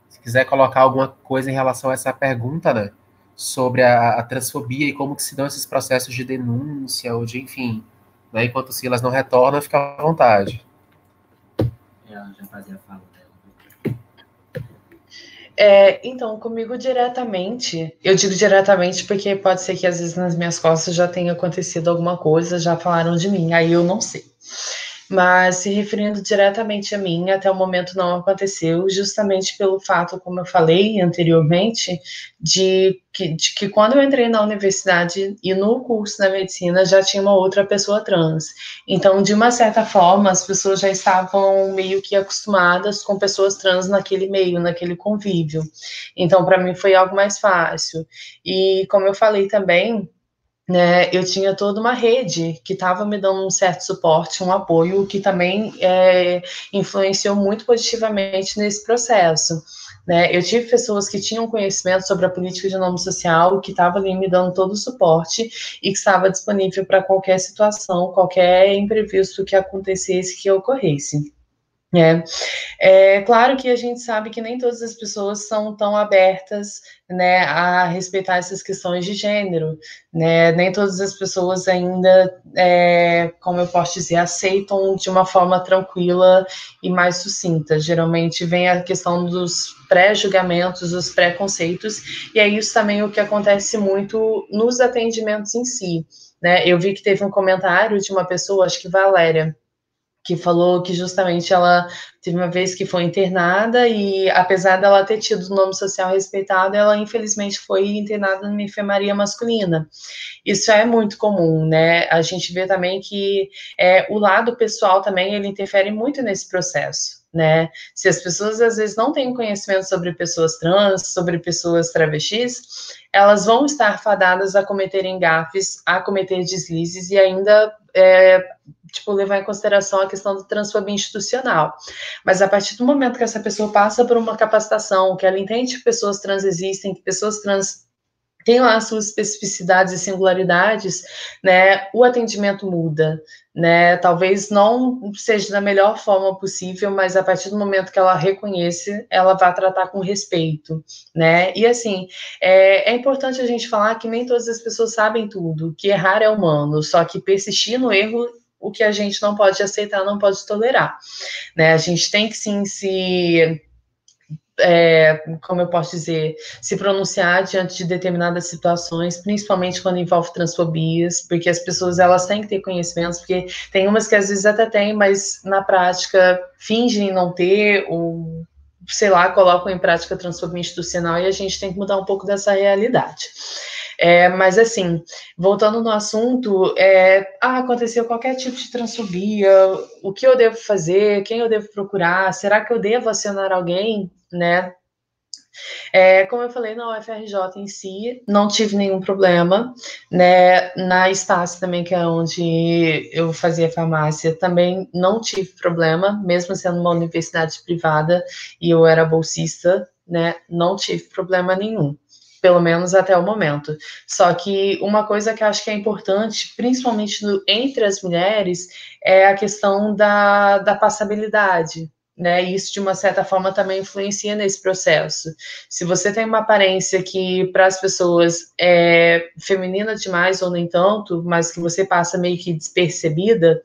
se quiser colocar alguma coisa em relação a essa pergunta, né? Sobre a transfobia e como que se dão esses processos de denúncia ou de, enfim, né, enquanto o Silas não retorna, fica à vontade. Ela já fazia a fala dela. Então, comigo diretamente, eu digo diretamente porque pode ser que às vezes nas minhas costas já tenha acontecido alguma coisa, já falaram de mim, aí eu não sei. Mas se referindo diretamente a mim, até o momento não aconteceu, justamente pelo fato, como eu falei anteriormente, de que quando eu entrei na universidade e no curso da medicina já tinha uma outra pessoa trans. Então, de uma certa forma, as pessoas já estavam meio que acostumadas com pessoas trans naquele meio, naquele convívio. Então, para mim foi algo mais fácil. E como eu falei também, né, eu tinha toda uma rede que estava me dando um certo suporte, um apoio, que também influenciou muito positivamente nesse processo. Né? Eu tive pessoas que tinham conhecimento sobre a política de nome social, que estavam ali me dando todo o suporte e que estava disponível para qualquer situação, qualquer imprevisto que acontecesse, que ocorresse. É claro que a gente sabe que nem todas as pessoas são tão abertas, né, a respeitar essas questões de gênero, né, nem todas as pessoas ainda, como eu posso dizer, aceitam de uma forma tranquila e mais sucinta. Geralmente vem a questão dos pré-julgamentos, dos preconceitos, e é isso também o que acontece muito nos atendimentos em si, né. Eu vi que teve um comentário de uma pessoa, acho que Valéria, que falou que justamente ela teve uma vez que foi internada e, apesar dela ter tido o nome social respeitado, ela infelizmente foi internada numa enfermaria masculina. Isso é muito comum, né? A gente vê também que o lado pessoal também, ele interfere muito nesse processo. Né? Se as pessoas às vezes não têm conhecimento sobre pessoas trans, sobre pessoas travestis, elas vão estar fadadas a cometerem gafes, a cometer deslizes e ainda levar em consideração a questão da transfobia institucional. Mas a partir do momento que essa pessoa passa por uma capacitação, que ela entende que pessoas trans existem, que pessoas trans tem lá suas especificidades e singularidades, né, o atendimento muda, né, talvez não seja da melhor forma possível, mas a partir do momento que ela reconhece, ela vai tratar com respeito, né, e assim, é importante a gente falar que nem todas as pessoas sabem tudo, que errar é humano, só que persistir no erro, o que a gente não pode aceitar, não pode tolerar, né, a gente tem que sim como eu posso dizer, se pronunciar diante de determinadas situações, principalmente quando envolve transfobias, porque as pessoas elas têm que ter conhecimentos, porque tem umas que às vezes até têm, mas na prática fingem não ter, ou sei lá, colocam em prática a transfobia institucional e a gente tem que mudar um pouco dessa realidade. Mas assim, voltando no assunto, aconteceu qualquer tipo de transfobia, o que eu devo fazer, quem eu devo procurar, será que eu devo acionar alguém, né? Como eu falei, na UFRJ em si, não tive nenhum problema, né? Na Estácio também, que é onde eu fazia farmácia, também não tive problema, mesmo sendo uma universidade privada e eu era bolsista, né? Não tive problema nenhum. Pelo menos até o momento. Só que uma coisa que eu acho que é importante, principalmente entre as mulheres, é a questão da passabilidade, né? Isso, de uma certa forma, também influencia nesse processo. Se você tem uma aparência que, para as pessoas, é feminina demais ou nem tanto, mas que você passa meio que despercebida,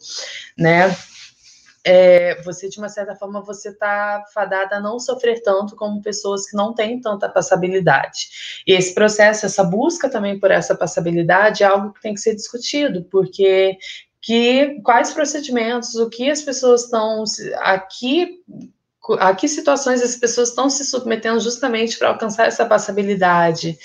né? Você, de uma certa forma, você está fadada a não sofrer tanto como pessoas que não têm tanta passabilidade. E esse processo, essa busca também por essa passabilidade é algo que tem que ser discutido, porque quais procedimentos, o que as pessoas estão aqui, a que situações as pessoas estão se submetendo justamente para alcançar essa passabilidade,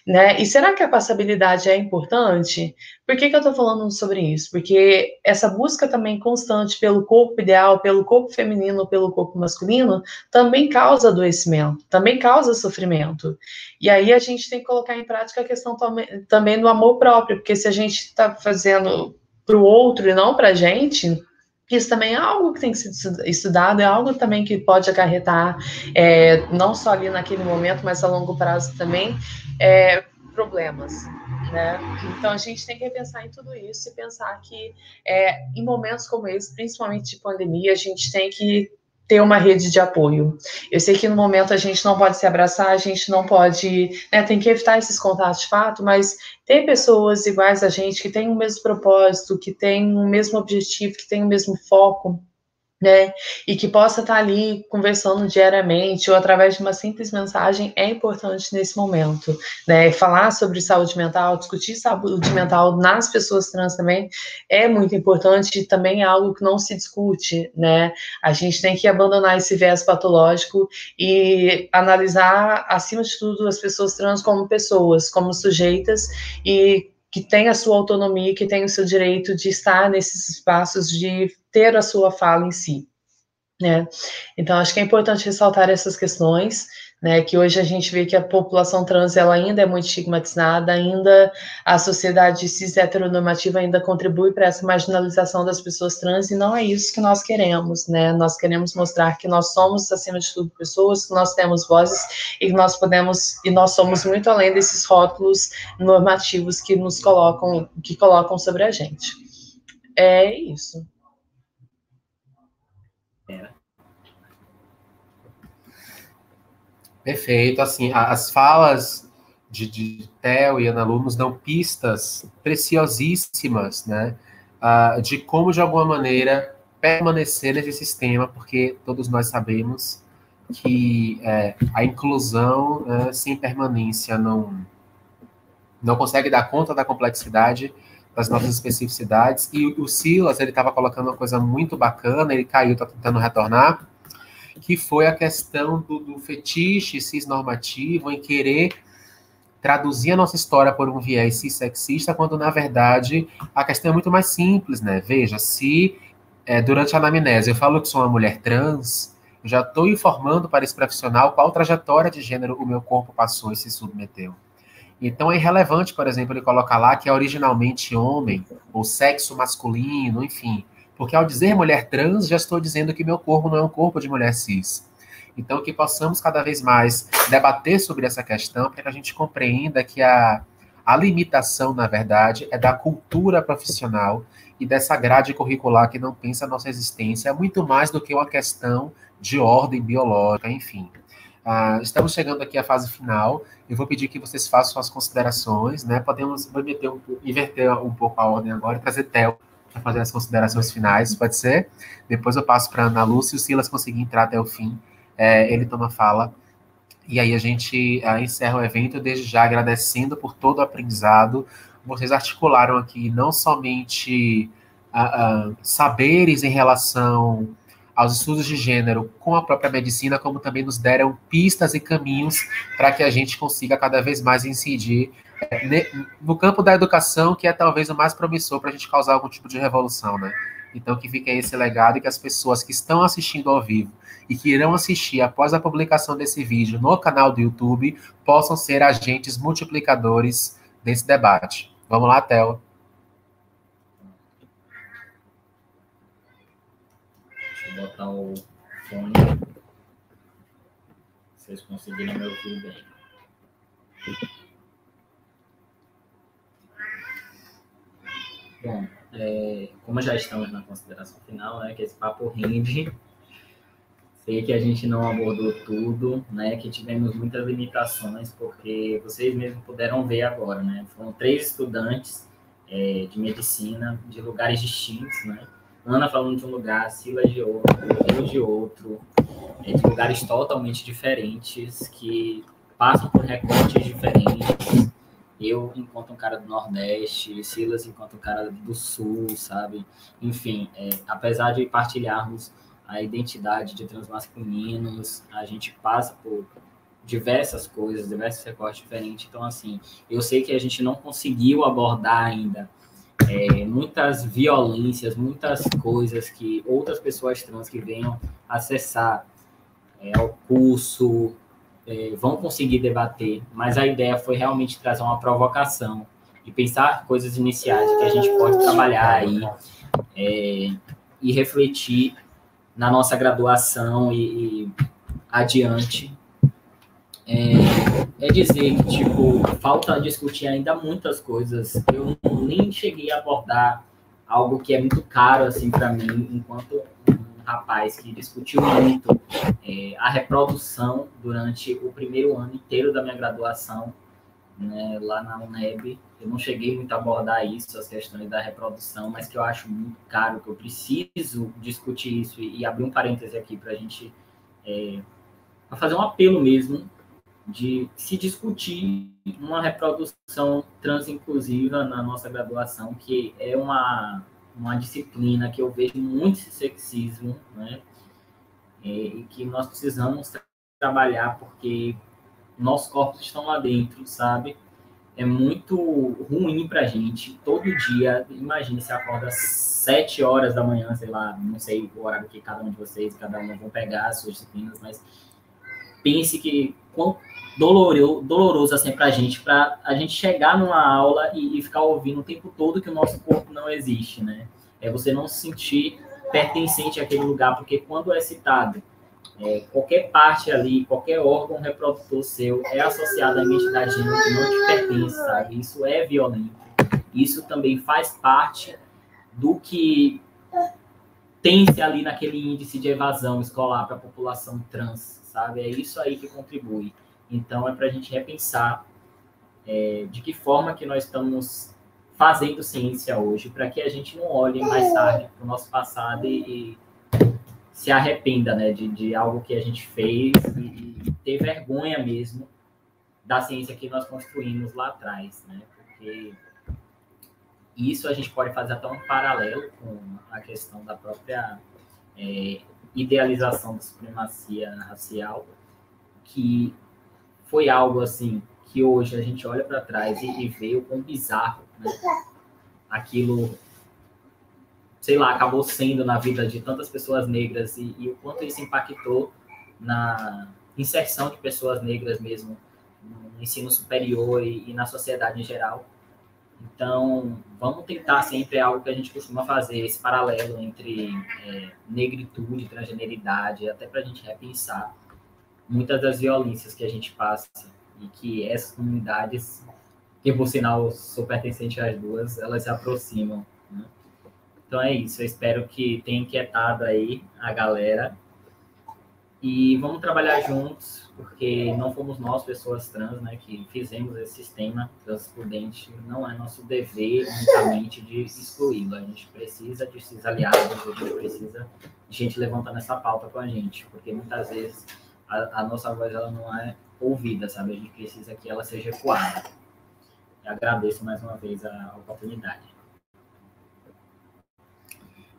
né? E será que a passabilidade é importante? Por que eu estou falando sobre isso? Porque essa busca também constante pelo corpo ideal, pelo corpo feminino, pelo corpo masculino, também causa adoecimento, também causa sofrimento. E aí a gente tem que colocar em prática a questão também do amor próprio, porque se a gente está fazendo para o outro e não para a gente, isso também é algo que tem que ser estudado, é algo também que pode acarretar, não só ali naquele momento, mas a longo prazo também, problemas, né? Então a gente tem que repensar em tudo isso e pensar que em momentos como esse, principalmente de pandemia, a gente tem que ter uma rede de apoio. Eu sei que no momento a gente não pode se abraçar, a gente não pode, né, tem que evitar esses contatos de fato, mas ter pessoas iguais a gente, que têm o mesmo propósito, que têm o mesmo objetivo, que têm o mesmo foco, né, e que possa estar ali conversando diariamente ou através de uma simples mensagem é importante nesse momento, né, falar sobre saúde mental, discutir saúde mental nas pessoas trans também é muito importante e também é algo que não se discute, né, a gente tem que abandonar esse viés patológico e analisar, acima de tudo, as pessoas trans como pessoas, como sujeitas e que tem a sua autonomia, que tem o seu direito de estar nesses espaços, de ter a sua fala em si, né? Então, acho que é importante ressaltar essas questões, né, que hoje a gente vê que a população trans, ela ainda é muito estigmatizada, ainda a sociedade cis heteronormativa ainda contribui para essa marginalização das pessoas trans, e não é isso que nós queremos, né? Nós queremos mostrar que nós somos, acima de tudo, pessoas, que nós temos vozes e que nós podemos, e nós somos muito além desses rótulos normativos que nos colocam, que colocam sobre a gente. É isso. Perfeito. Assim, as falas de Theo e Ana Lu nos dão pistas preciosíssimas, né, de como, de alguma maneira, permanecer nesse sistema, porque todos nós sabemos que a inclusão, sem permanência não consegue dar conta da complexidade das nossas especificidades. E o Silas, ele estava colocando uma coisa muito bacana, ele caiu, está tentando retornar, que foi a questão do fetiche cisnormativo em querer traduzir a nossa história por um viés cissexista, quando, na verdade, a questão é muito mais simples, né? Veja, se durante a anamnese eu falo que sou uma mulher trans, eu já estou informando para esse profissional qual trajetória de gênero o meu corpo passou e se submeteu. Então é irrelevante, por exemplo, ele colocar lá que é originalmente homem, ou sexo masculino, enfim. Porque ao dizer mulher trans, já estou dizendo que meu corpo não é um corpo de mulher cis. Então que possamos cada vez mais debater sobre essa questão, para que a gente compreenda que a limitação, na verdade, é da cultura profissional e dessa grade curricular que não pensa a nossa existência, muito mais do que uma questão de ordem biológica, enfim. Estamos chegando aqui à fase final. Eu vou pedir que vocês façam as considerações, né? Podemos inverter um pouco a ordem agora e trazer Theo para fazer as considerações finais, pode ser? Depois eu passo para a Ana Lu, se o Silas conseguir entrar até o fim, ele toma fala. E aí a gente encerra o evento, desde já agradecendo por todo o aprendizado. Vocês articularam aqui não somente saberes em relação aos estudos de gênero com a própria medicina, como também nos deram pistas e caminhos para que a gente consiga cada vez mais incidir no campo da educação, que é talvez o mais promissor para a gente causar algum tipo de revolução, né? Então, que fique aí esse legado e que as pessoas que estão assistindo ao vivo e que irão assistir após a publicação desse vídeo no canal do YouTube possam ser agentes multiplicadores desse debate. Vamos lá, Theo. Botar o fone. Vocês conseguirem me ouvir bem. Bom, como já estamos na consideração final, né, que esse papo rende, sei que a gente não abordou tudo, né, que tivemos muitas limitações, porque vocês mesmos puderam ver agora, né, foram 3 estudantes de medicina de lugares distintos, né, Ana falando de um lugar, Silas de outro, eu de outro, de lugares totalmente diferentes, que passam por recortes diferentes. Eu encontro um cara do Nordeste, Silas encontra um cara do Sul, sabe? Enfim, apesar de partilharmos a identidade de transmasculinos, a gente passa por diversas coisas, diversos recortes diferentes. Então, assim, eu sei que a gente não conseguiu abordar ainda muitas violências, muitas coisas que outras pessoas trans que venham acessar ao curso vão conseguir debater, mas a ideia foi realmente trazer uma provocação e pensar coisas iniciais que a gente pode trabalhar aí e refletir na nossa graduação e adiante. Dizer que, tipo, falta discutir ainda muitas coisas. Eu nem cheguei a abordar algo que é muito caro, assim, para mim, enquanto um rapaz que discutiu muito a reprodução durante o primeiro ano inteiro da minha graduação, né, lá na UNEB. Eu não cheguei muito a abordar isso, as questões da reprodução, mas que eu acho muito caro, que eu preciso discutir isso e abrir um parêntese aqui para a gente fazer um apelo mesmo de se discutir uma reprodução transinclusiva na nossa graduação, que é uma disciplina que eu vejo muito sexismo, né? E que nós precisamos trabalhar, porque nossos corpos estão lá dentro, sabe? É muito ruim pra gente, todo dia. Imagine, você acorda às 7 horas da manhã, sei lá, não sei o horário que cada um de vocês, cada um vão pegar as suas disciplinas, mas pense que quão doloroso assim pra a gente chegar numa aula e ficar ouvindo o tempo todo que o nosso corpo não existe, né? É você não se sentir pertencente àquele lugar, porque quando é citado qualquer parte ali, qualquer órgão reprodutor seu é associado à identidade de gênero que não te pertence, sabe? Isso é violento. Isso também faz parte do que tem-se ali naquele índice de evasão escolar para a população trans, sabe? É isso aí que contribui. Então, é para a gente repensar de que forma que nós estamos fazendo ciência hoje, para que a gente não olhe mais tarde para o nosso passado e se arrependa, né, de algo que a gente fez e ter vergonha mesmo da ciência que nós construímos lá atrás, né? Porque isso a gente pode fazer até um paralelo com a questão da própria idealização da supremacia racial, que foi algo assim que hoje a gente olha para trás e vê o quão bizarro, né? Aquilo, sei lá, acabou sendo na vida de tantas pessoas negras e o quanto isso impactou na inserção de pessoas negras mesmo no ensino superior e na sociedade em geral. Então, vamos tentar sempre algo que a gente costuma fazer, esse paralelo entre negritude, transgeneridade, até para a gente repensar muitas das violências que a gente passa e que essas comunidades, que por sinal sou pertencente às duas, elas se aproximam, né? Então é isso, eu espero que tenha inquietado aí a galera e vamos trabalhar juntos, porque não fomos nós, pessoas trans, né, que fizemos esse sistema transcendente, não é nosso dever unicamente de excluí-lo, a gente precisa de esses aliados, a gente precisa de gente levantando essa pauta com a gente, porque muitas vezes a nossa voz ela não é ouvida, sabe, a gente precisa que ela seja ecoada. Eu agradeço mais uma vez a oportunidade.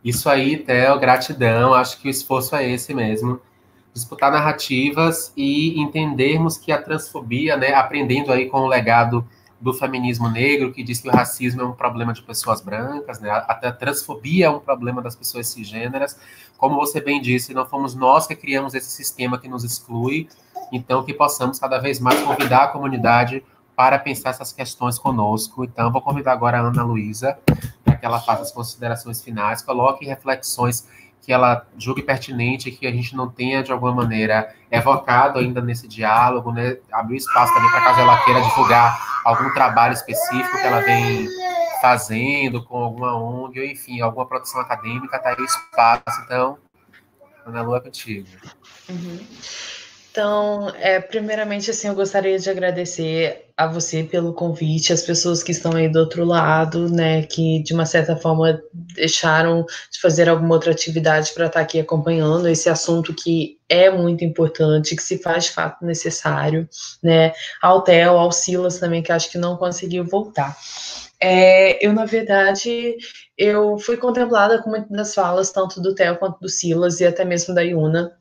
Isso aí, Theo, gratidão. Acho que o esforço é esse mesmo. Disputar narrativas e entendermos que a transfobia, né, aprendendo aí com o legado do feminismo negro, que diz que o racismo é um problema de pessoas brancas, né, a transfobia é um problema das pessoas cisgêneras. Como você bem disse, não fomos nós que criamos esse sistema que nos exclui, então que possamos cada vez mais convidar a comunidade para pensar essas questões conosco. Então, vou convidar agora a Ana Luísa para que ela faça as considerações finais, coloque reflexões que ela julgue pertinente, que a gente não tenha, de alguma maneira, evocado ainda nesse diálogo, né? Abrir espaço também para caso ela queira divulgar algum trabalho específico que ela vem fazendo com alguma ONG, ou enfim, alguma produção acadêmica, tá aí o espaço. Então, Ana Lu, é contigo. Uhum. Então, primeiramente, assim, eu gostaria de agradecer a você pelo convite, as pessoas que estão aí do outro lado, né, que de uma certa forma deixaram de fazer alguma outra atividade para estar aqui acompanhando esse assunto que é muito importante, que se faz de fato necessário, né, ao Theo, ao Silas também, que acho que não conseguiu voltar. Eu, na verdade, eu fui contemplada com muitas das falas, tanto do Theo quanto do Silas e até mesmo da Yuna.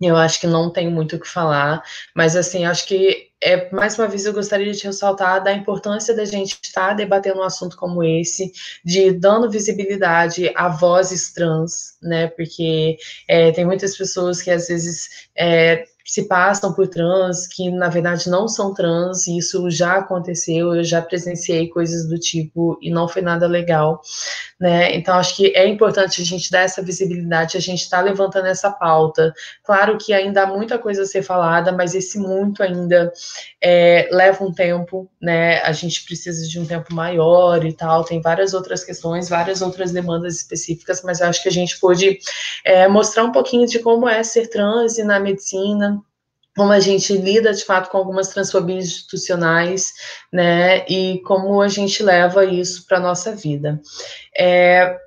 Eu acho que não tenho muito o que falar, mas assim, acho que mais uma vez eu gostaria de ressaltar da importância da gente estar debatendo um assunto como esse, de dando visibilidade a vozes trans, né? Porque tem muitas pessoas que às vezes se passam por trans, que na verdade não são trans, e isso já aconteceu, eu já presenciei coisas do tipo e não foi nada legal, né? Então acho que é importante a gente dar essa visibilidade, a gente está levantando essa pauta. Claro que ainda há muita coisa a ser falada, mas esse muito ainda leva um tempo, né? A gente precisa de um tempo maior e tal, tem várias outras questões, várias outras demandas específicas, mas eu acho que a gente pôde mostrar um pouquinho de como é ser trans e na medicina, como a gente lida, de fato, com algumas transfobias institucionais, né, e como a gente leva isso para a nossa vida.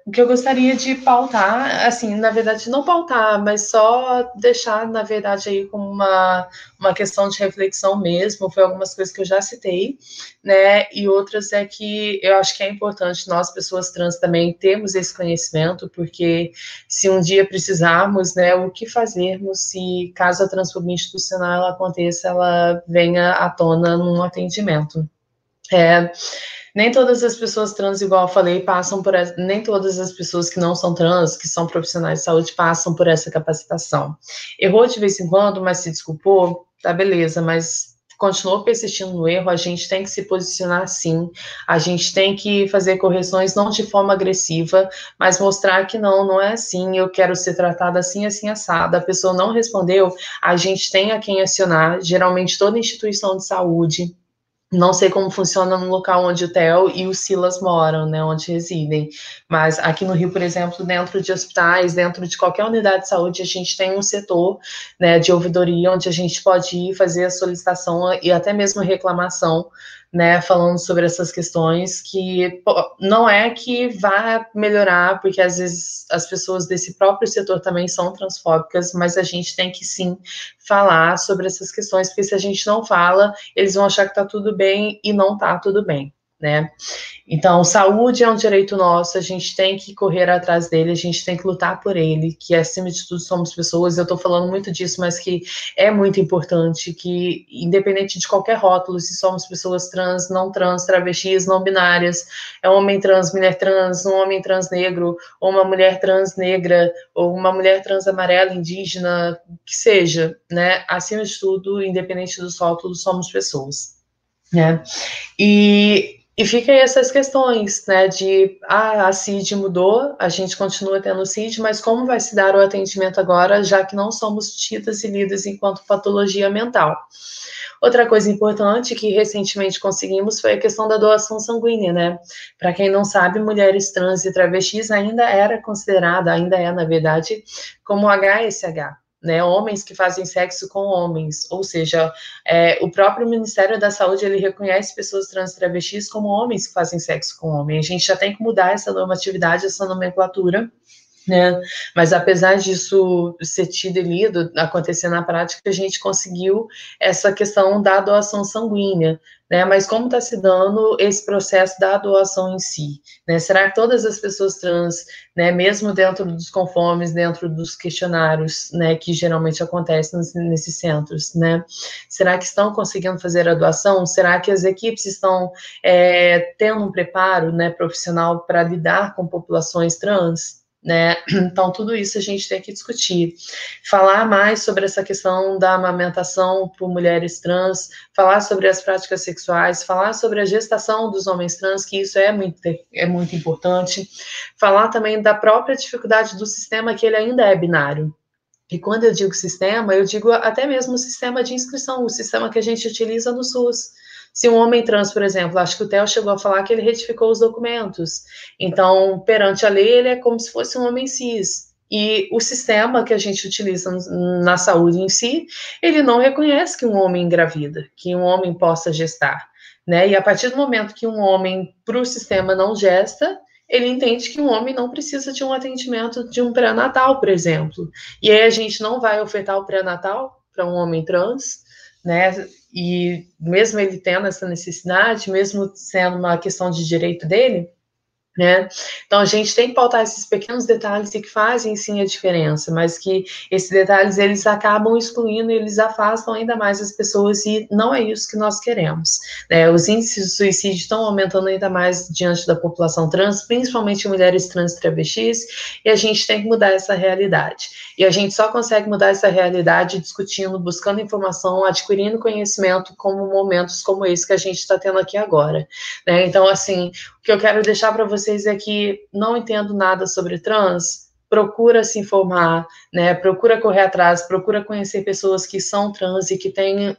O que eu gostaria de pautar, assim, na verdade, não pautar, mas só deixar, na verdade, aí como uma questão de reflexão mesmo, foi algumas coisas que eu já citei, né, e outras é que eu acho que é importante nós, pessoas trans, também termos esse conhecimento, porque se um dia precisarmos, né, o que fazermos se, caso a transfobia institucional ela aconteça, ela venha à tona num atendimento. Nem todas as pessoas trans, igual eu falei, passam por essa, nem todas as pessoas que não são trans, que são profissionais de saúde, passam por essa capacitação. Errou de vez em quando, mas se desculpou, tá beleza, mas continuou persistindo no erro, a gente tem que se posicionar sim, a gente tem que fazer correções não de forma agressiva, mas mostrar que não é assim, eu quero ser tratada assim, assim, assada, a pessoa não respondeu, a gente tem a quem acionar, geralmente toda instituição de saúde. Não sei como funciona no local onde o Theo e o Silas moram, né, onde residem, mas aqui no Rio, por exemplo, dentro de hospitais, dentro de qualquer unidade de saúde, a gente tem um setor, né, de ouvidoria, onde a gente pode ir fazer a solicitação e até mesmo reclamação, né, falando sobre essas questões, que não é que vá melhorar, porque às vezes as pessoas desse próprio setor também são transfóbicas, mas a gente tem que sim falar sobre essas questões, porque se a gente não fala, eles vão achar que tá tudo bem e não tá tudo bem, né? Então, saúde é um direito nosso, a gente tem que correr atrás dele, a gente tem que lutar por ele, que acima de tudo somos pessoas, eu tô falando muito disso, mas que é muito importante que, independente de qualquer rótulo, se somos pessoas trans, não trans, travestis, não binárias, é um homem trans, mulher trans, um homem trans negro, ou uma mulher trans negra, ou uma mulher trans amarela, indígena, que seja, né, acima de tudo, independente dos rótulos, somos pessoas, né, e fica aí essas questões, né, de a CID mudou, a gente continua tendo CID, mas como vai se dar o atendimento agora, já que não somos tidas e lidas enquanto patologia mental? Outra coisa importante que recentemente conseguimos foi a questão da doação sanguínea, né? Para quem não sabe, mulheres trans e travestis ainda era considerada, ainda é, na verdade, como HSH. Né, homens que fazem sexo com homens, ou seja, o próprio Ministério da Saúde, ele reconhece pessoas trans e travestis como homens que fazem sexo com homens. A gente já tem que mudar essa normatividade, essa nomenclatura, né? Mas apesar disso ser tido e lido, acontecer na prática, a gente conseguiu essa questão da doação sanguínea, né? Mas como está se dando esse processo da doação em si, né? Será que todas as pessoas trans, né, mesmo dentro dos conformes, dentro dos questionários, né, que geralmente acontecem nesses centros, né? Será que estão conseguindo fazer a doação? Será que as equipes estão tendo um preparo, né, profissional para lidar com populações trans? Né? Então, tudo isso a gente tem que discutir. Falar mais sobre essa questão da amamentação por mulheres trans, falar sobre as práticas sexuais, falar sobre a gestação dos homens trans, que isso é muito importante. Falar também da própria dificuldade do sistema, que ele ainda é binário. E quando eu digo sistema, eu digo até mesmo o sistema de inscrição, o sistema que a gente utiliza no SUS. Se um homem trans, por exemplo, acho que o Theo chegou a falar que ele retificou os documentos. Então, perante a lei, ele é como se fosse um homem cis. E o sistema que a gente utiliza na saúde em si, ele não reconhece que um homem engravida, que um homem possa gestar. Né? E a partir do momento que um homem, para o sistema, não gesta, ele entende que um homem não precisa de um atendimento de um pré-natal, por exemplo. E aí a gente não vai ofertar o pré-natal para um homem trans, né? E mesmo ele tendo essa necessidade, mesmo sendo uma questão de direito dele, né? Então a gente tem que pautar esses pequenos detalhes e que fazem sim a diferença, mas que esses detalhes eles acabam excluindo, eles afastam ainda mais as pessoas e não é isso que nós queremos, né? Os índices de suicídio estão aumentando ainda mais diante da população trans, principalmente mulheres trans e travestis, e a gente tem que mudar essa realidade. E a gente só consegue mudar essa realidade discutindo, buscando informação, adquirindo conhecimento, como momentos como esse que a gente está tendo aqui agora, né? Então assim, o que eu quero deixar para vocês é que não entendo nada sobre trans, procura se informar, né? Procura correr atrás, procura conhecer pessoas que são trans e que têm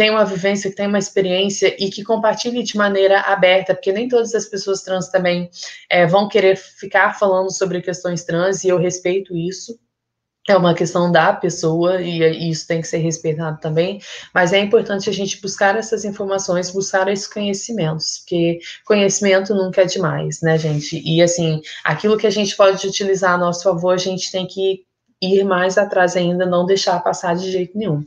uma vivência, que têm uma experiência e que compartilhem de maneira aberta, porque nem todas as pessoas trans também vão querer ficar falando sobre questões trans e eu respeito isso. é uma questão da pessoa e isso tem que ser respeitado também, mas é importante a gente buscar essas informações, buscar esses conhecimentos, porque conhecimento nunca é demais, né, gente? E, assim, aquilo que a gente pode utilizar a nosso favor, a gente tem que ir mais atrás ainda, não deixar passar de jeito nenhum.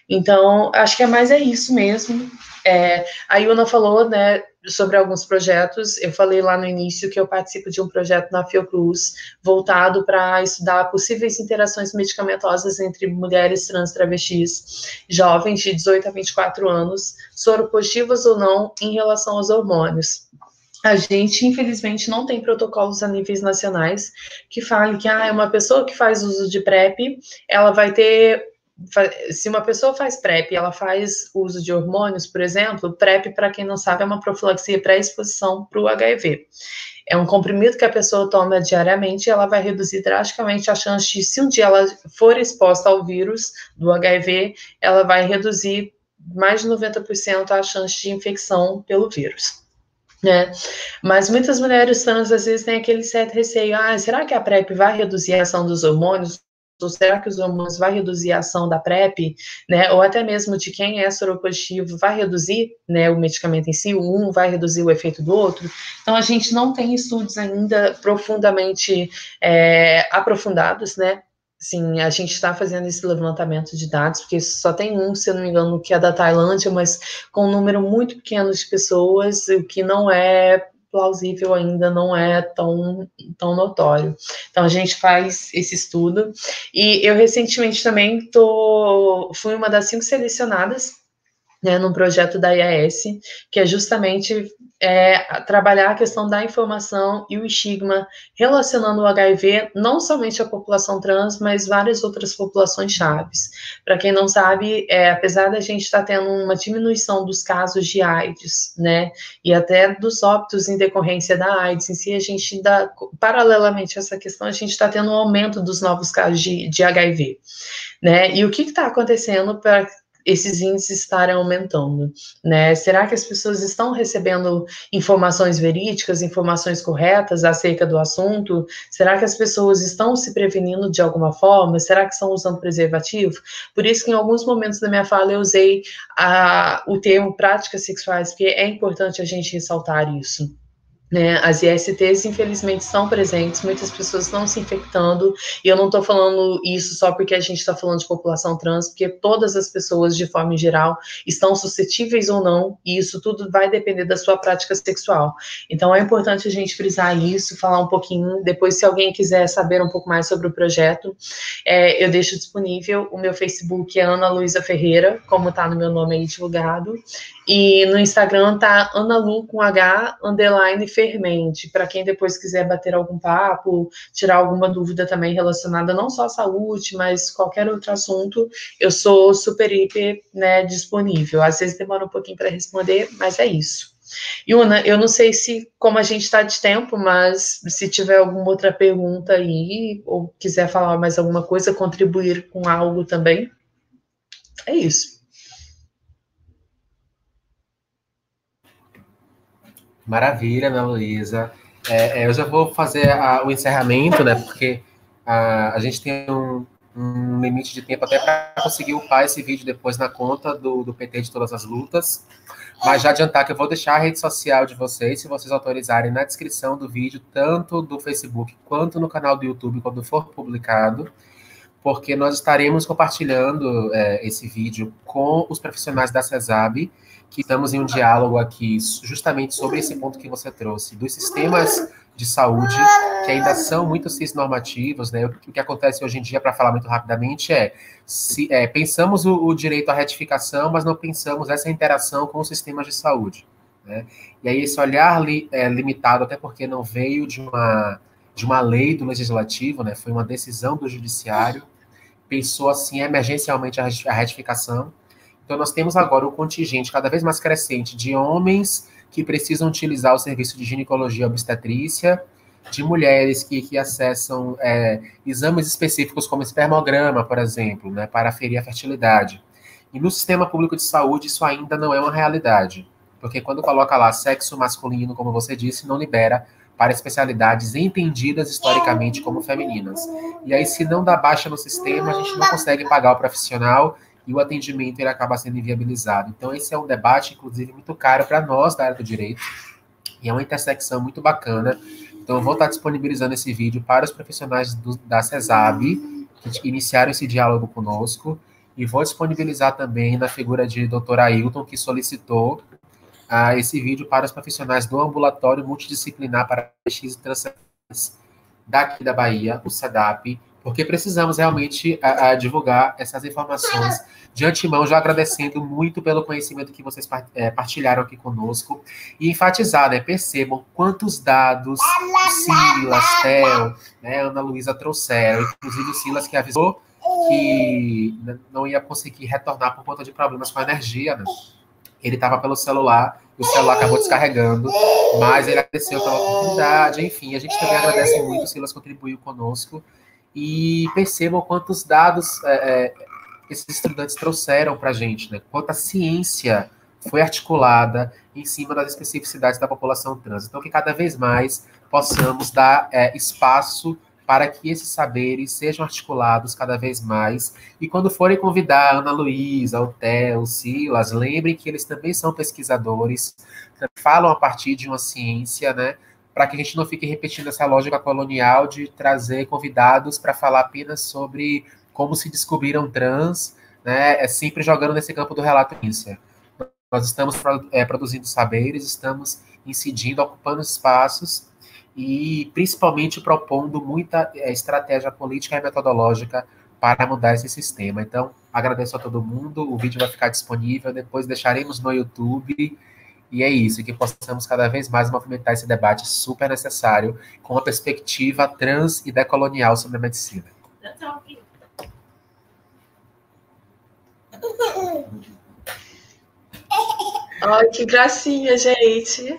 Então, acho que é isso mesmo. A Yuna falou, né, sobre alguns projetos. Eu falei lá no início que eu participo de um projeto na Fiocruz voltado para estudar possíveis interações medicamentosas entre mulheres trans travestis, jovens de 18 a 24 anos, soropositivas ou não, em relação aos hormônios. A gente, infelizmente, não tem protocolos a níveis nacionais que falem que uma pessoa que faz uso de PrEP, ela vai ter. Se uma pessoa faz PrEP e ela faz uso de hormônios, por exemplo, PrEP, para quem não sabe, é uma profilaxia pré-exposição para o HIV. É um comprimido que a pessoa toma diariamente e ela vai reduzir drasticamente a chance de, se um dia ela for exposta ao vírus do HIV, ela vai reduzir mais de 90% a chance de infecção pelo vírus. Né? Mas muitas mulheres trans às vezes têm aquele certo receio, será que a PrEP vai reduzir a ação dos hormônios? Ou será que os hormônios vai reduzir a ação da PrEP, né? Ou até mesmo de quem é soropositivo, vai reduzir, né, o medicamento em si, um vai reduzir o efeito do outro? Então, a gente não tem estudos ainda profundamente aprofundados, né? Sim, a gente está fazendo esse levantamento de dados, porque só tem se eu não me engano, que é da Tailândia, mas com um número muito pequeno de pessoas, o que não é plausível ainda, não é tão notório. Então, a gente faz esse estudo. E eu, recentemente, também fui uma das 5 selecionadas, né, num projeto da IAS, que é justamente trabalhar a questão da informação e o estigma relacionando o HIV, não somente à população trans, mas várias outras populações chaves. Para quem não sabe, apesar da gente estar tendo uma diminuição dos casos de AIDS, né, e até dos óbitos em decorrência da AIDS em si, a gente ainda, paralelamente a essa questão, a gente está tendo um aumento dos novos casos de HIV, né, e o que está acontecendo para esses índices estarem aumentando, né? Será que as pessoas estão recebendo informações verídicas, informações corretas acerca do assunto? Será que as pessoas estão se prevenindo de alguma forma? Será que estão usando preservativo? Por isso que em alguns momentos da minha fala eu usei o termo práticas sexuais, porque é importante a gente ressaltar isso. Né, as ISTs, infelizmente, estão presentes, muitas pessoas estão se infectando, e eu não estou falando isso só porque a gente está falando de população trans, porque todas as pessoas, de forma geral, estão suscetíveis ou não, e isso tudo vai depender da sua prática sexual. Então, é importante a gente frisar isso, falar um pouquinho, depois, se alguém quiser saber um pouco mais sobre o projeto, eu deixo disponível, o meu Facebook é Ana Luísa Ferreira, como está no meu nome aí divulgado, e no Instagram tá Analu com H, _fermente, para quem depois quiser bater algum papo, tirar alguma dúvida também relacionada não só à saúde, mas qualquer outro assunto, eu sou super, hiper, né, disponível. Às vezes demora um pouquinho para responder, mas é isso. Yuna, eu não sei como a gente está de tempo, mas se tiver alguma outra pergunta aí, ou quiser falar mais alguma coisa, contribuir com algo também, é isso. Maravilha, Ana Luísa. Eu já vou fazer o encerramento, né? Porque a gente tem um limite de tempo até para conseguir upar esse vídeo depois na conta do PT de Todas as Lutas. Mas já adiantar que eu vou deixar a rede social de vocês, se vocês autorizarem, na descrição do vídeo, tanto do Facebook quanto no canal do YouTube, quando for publicado, porque nós estaremos compartilhando esse vídeo com os profissionais da CESAB, que estamos em um diálogo aqui justamente sobre esse ponto que você trouxe, dos sistemas de saúde, que ainda são muito cisnormativos, né? O que acontece hoje em dia, para falar muito rapidamente, pensamos o direito à retificação, mas não pensamos essa interação com os sistemas de saúde, né? E aí esse olhar limitado, até porque não veio de uma lei do legislativo, né? Foi uma decisão do judiciário, pensou assim emergencialmente a retificação. Então, nós temos agora um contingente cada vez mais crescente de homens que precisam utilizar o serviço de ginecologia e obstetrícia, de mulheres que acessam exames específicos como espermograma, por exemplo, né, para aferir a fertilidade. E no sistema público de saúde, isso ainda não é uma realidade, porque quando coloca lá sexo masculino, como você disse, não libera para especialidades entendidas historicamente como femininas. E aí, se não dá baixa no sistema, a gente não consegue pagar o profissional e o atendimento ele acaba sendo inviabilizado. Então, esse é um debate, inclusive, muito caro para nós da área do direito, e é uma intersecção muito bacana. Então, eu vou estar disponibilizando esse vídeo para os profissionais da CESAB, que iniciaram esse diálogo conosco, e vou disponibilizar também na figura de Dr. Ailton, que solicitou esse vídeo para os profissionais do Ambulatório Multidisciplinar para Pesquisa e Transferência daqui da Bahia, o SEDAP, porque precisamos realmente divulgar essas informações. De antemão, já agradecendo muito pelo conhecimento que vocês partilharam aqui conosco e enfatizar, né, percebam quantos dados o Silas, Theo, né, Ana Luísa trouxeram, inclusive o Silas que avisou que não ia conseguir retornar por conta de problemas com a energia, né? Ele estava pelo celular, o celular acabou descarregando, mas ele agradeceu pela oportunidade, enfim, a gente também agradece muito, o Silas contribuiu conosco, e percebam quantos dados esses estudantes trouxeram para a gente, né? Quanta ciência foi articulada em cima das especificidades da população trans. Então, que cada vez mais possamos dar espaço para que esses saberes sejam articulados cada vez mais. E quando forem convidar a Ana Luísa, o Theo, o Silas, lembrem que eles também são pesquisadores, falam a partir de uma ciência, né? Para que a gente não fique repetindo essa lógica colonial de trazer convidados para falar apenas sobre como se descobriram trans, né? Sempre jogando nesse campo do relato ciência. Nós estamos produzindo saberes, estamos incidindo, ocupando espaços, e principalmente propondo muita estratégia política e metodológica para mudar esse sistema. Então, agradeço a todo mundo, o vídeo vai ficar disponível, depois deixaremos no YouTube, e é isso, que possamos cada vez mais movimentar esse debate super necessário, com uma perspectiva trans e decolonial sobre a medicina. Ai, que gracinha, gente!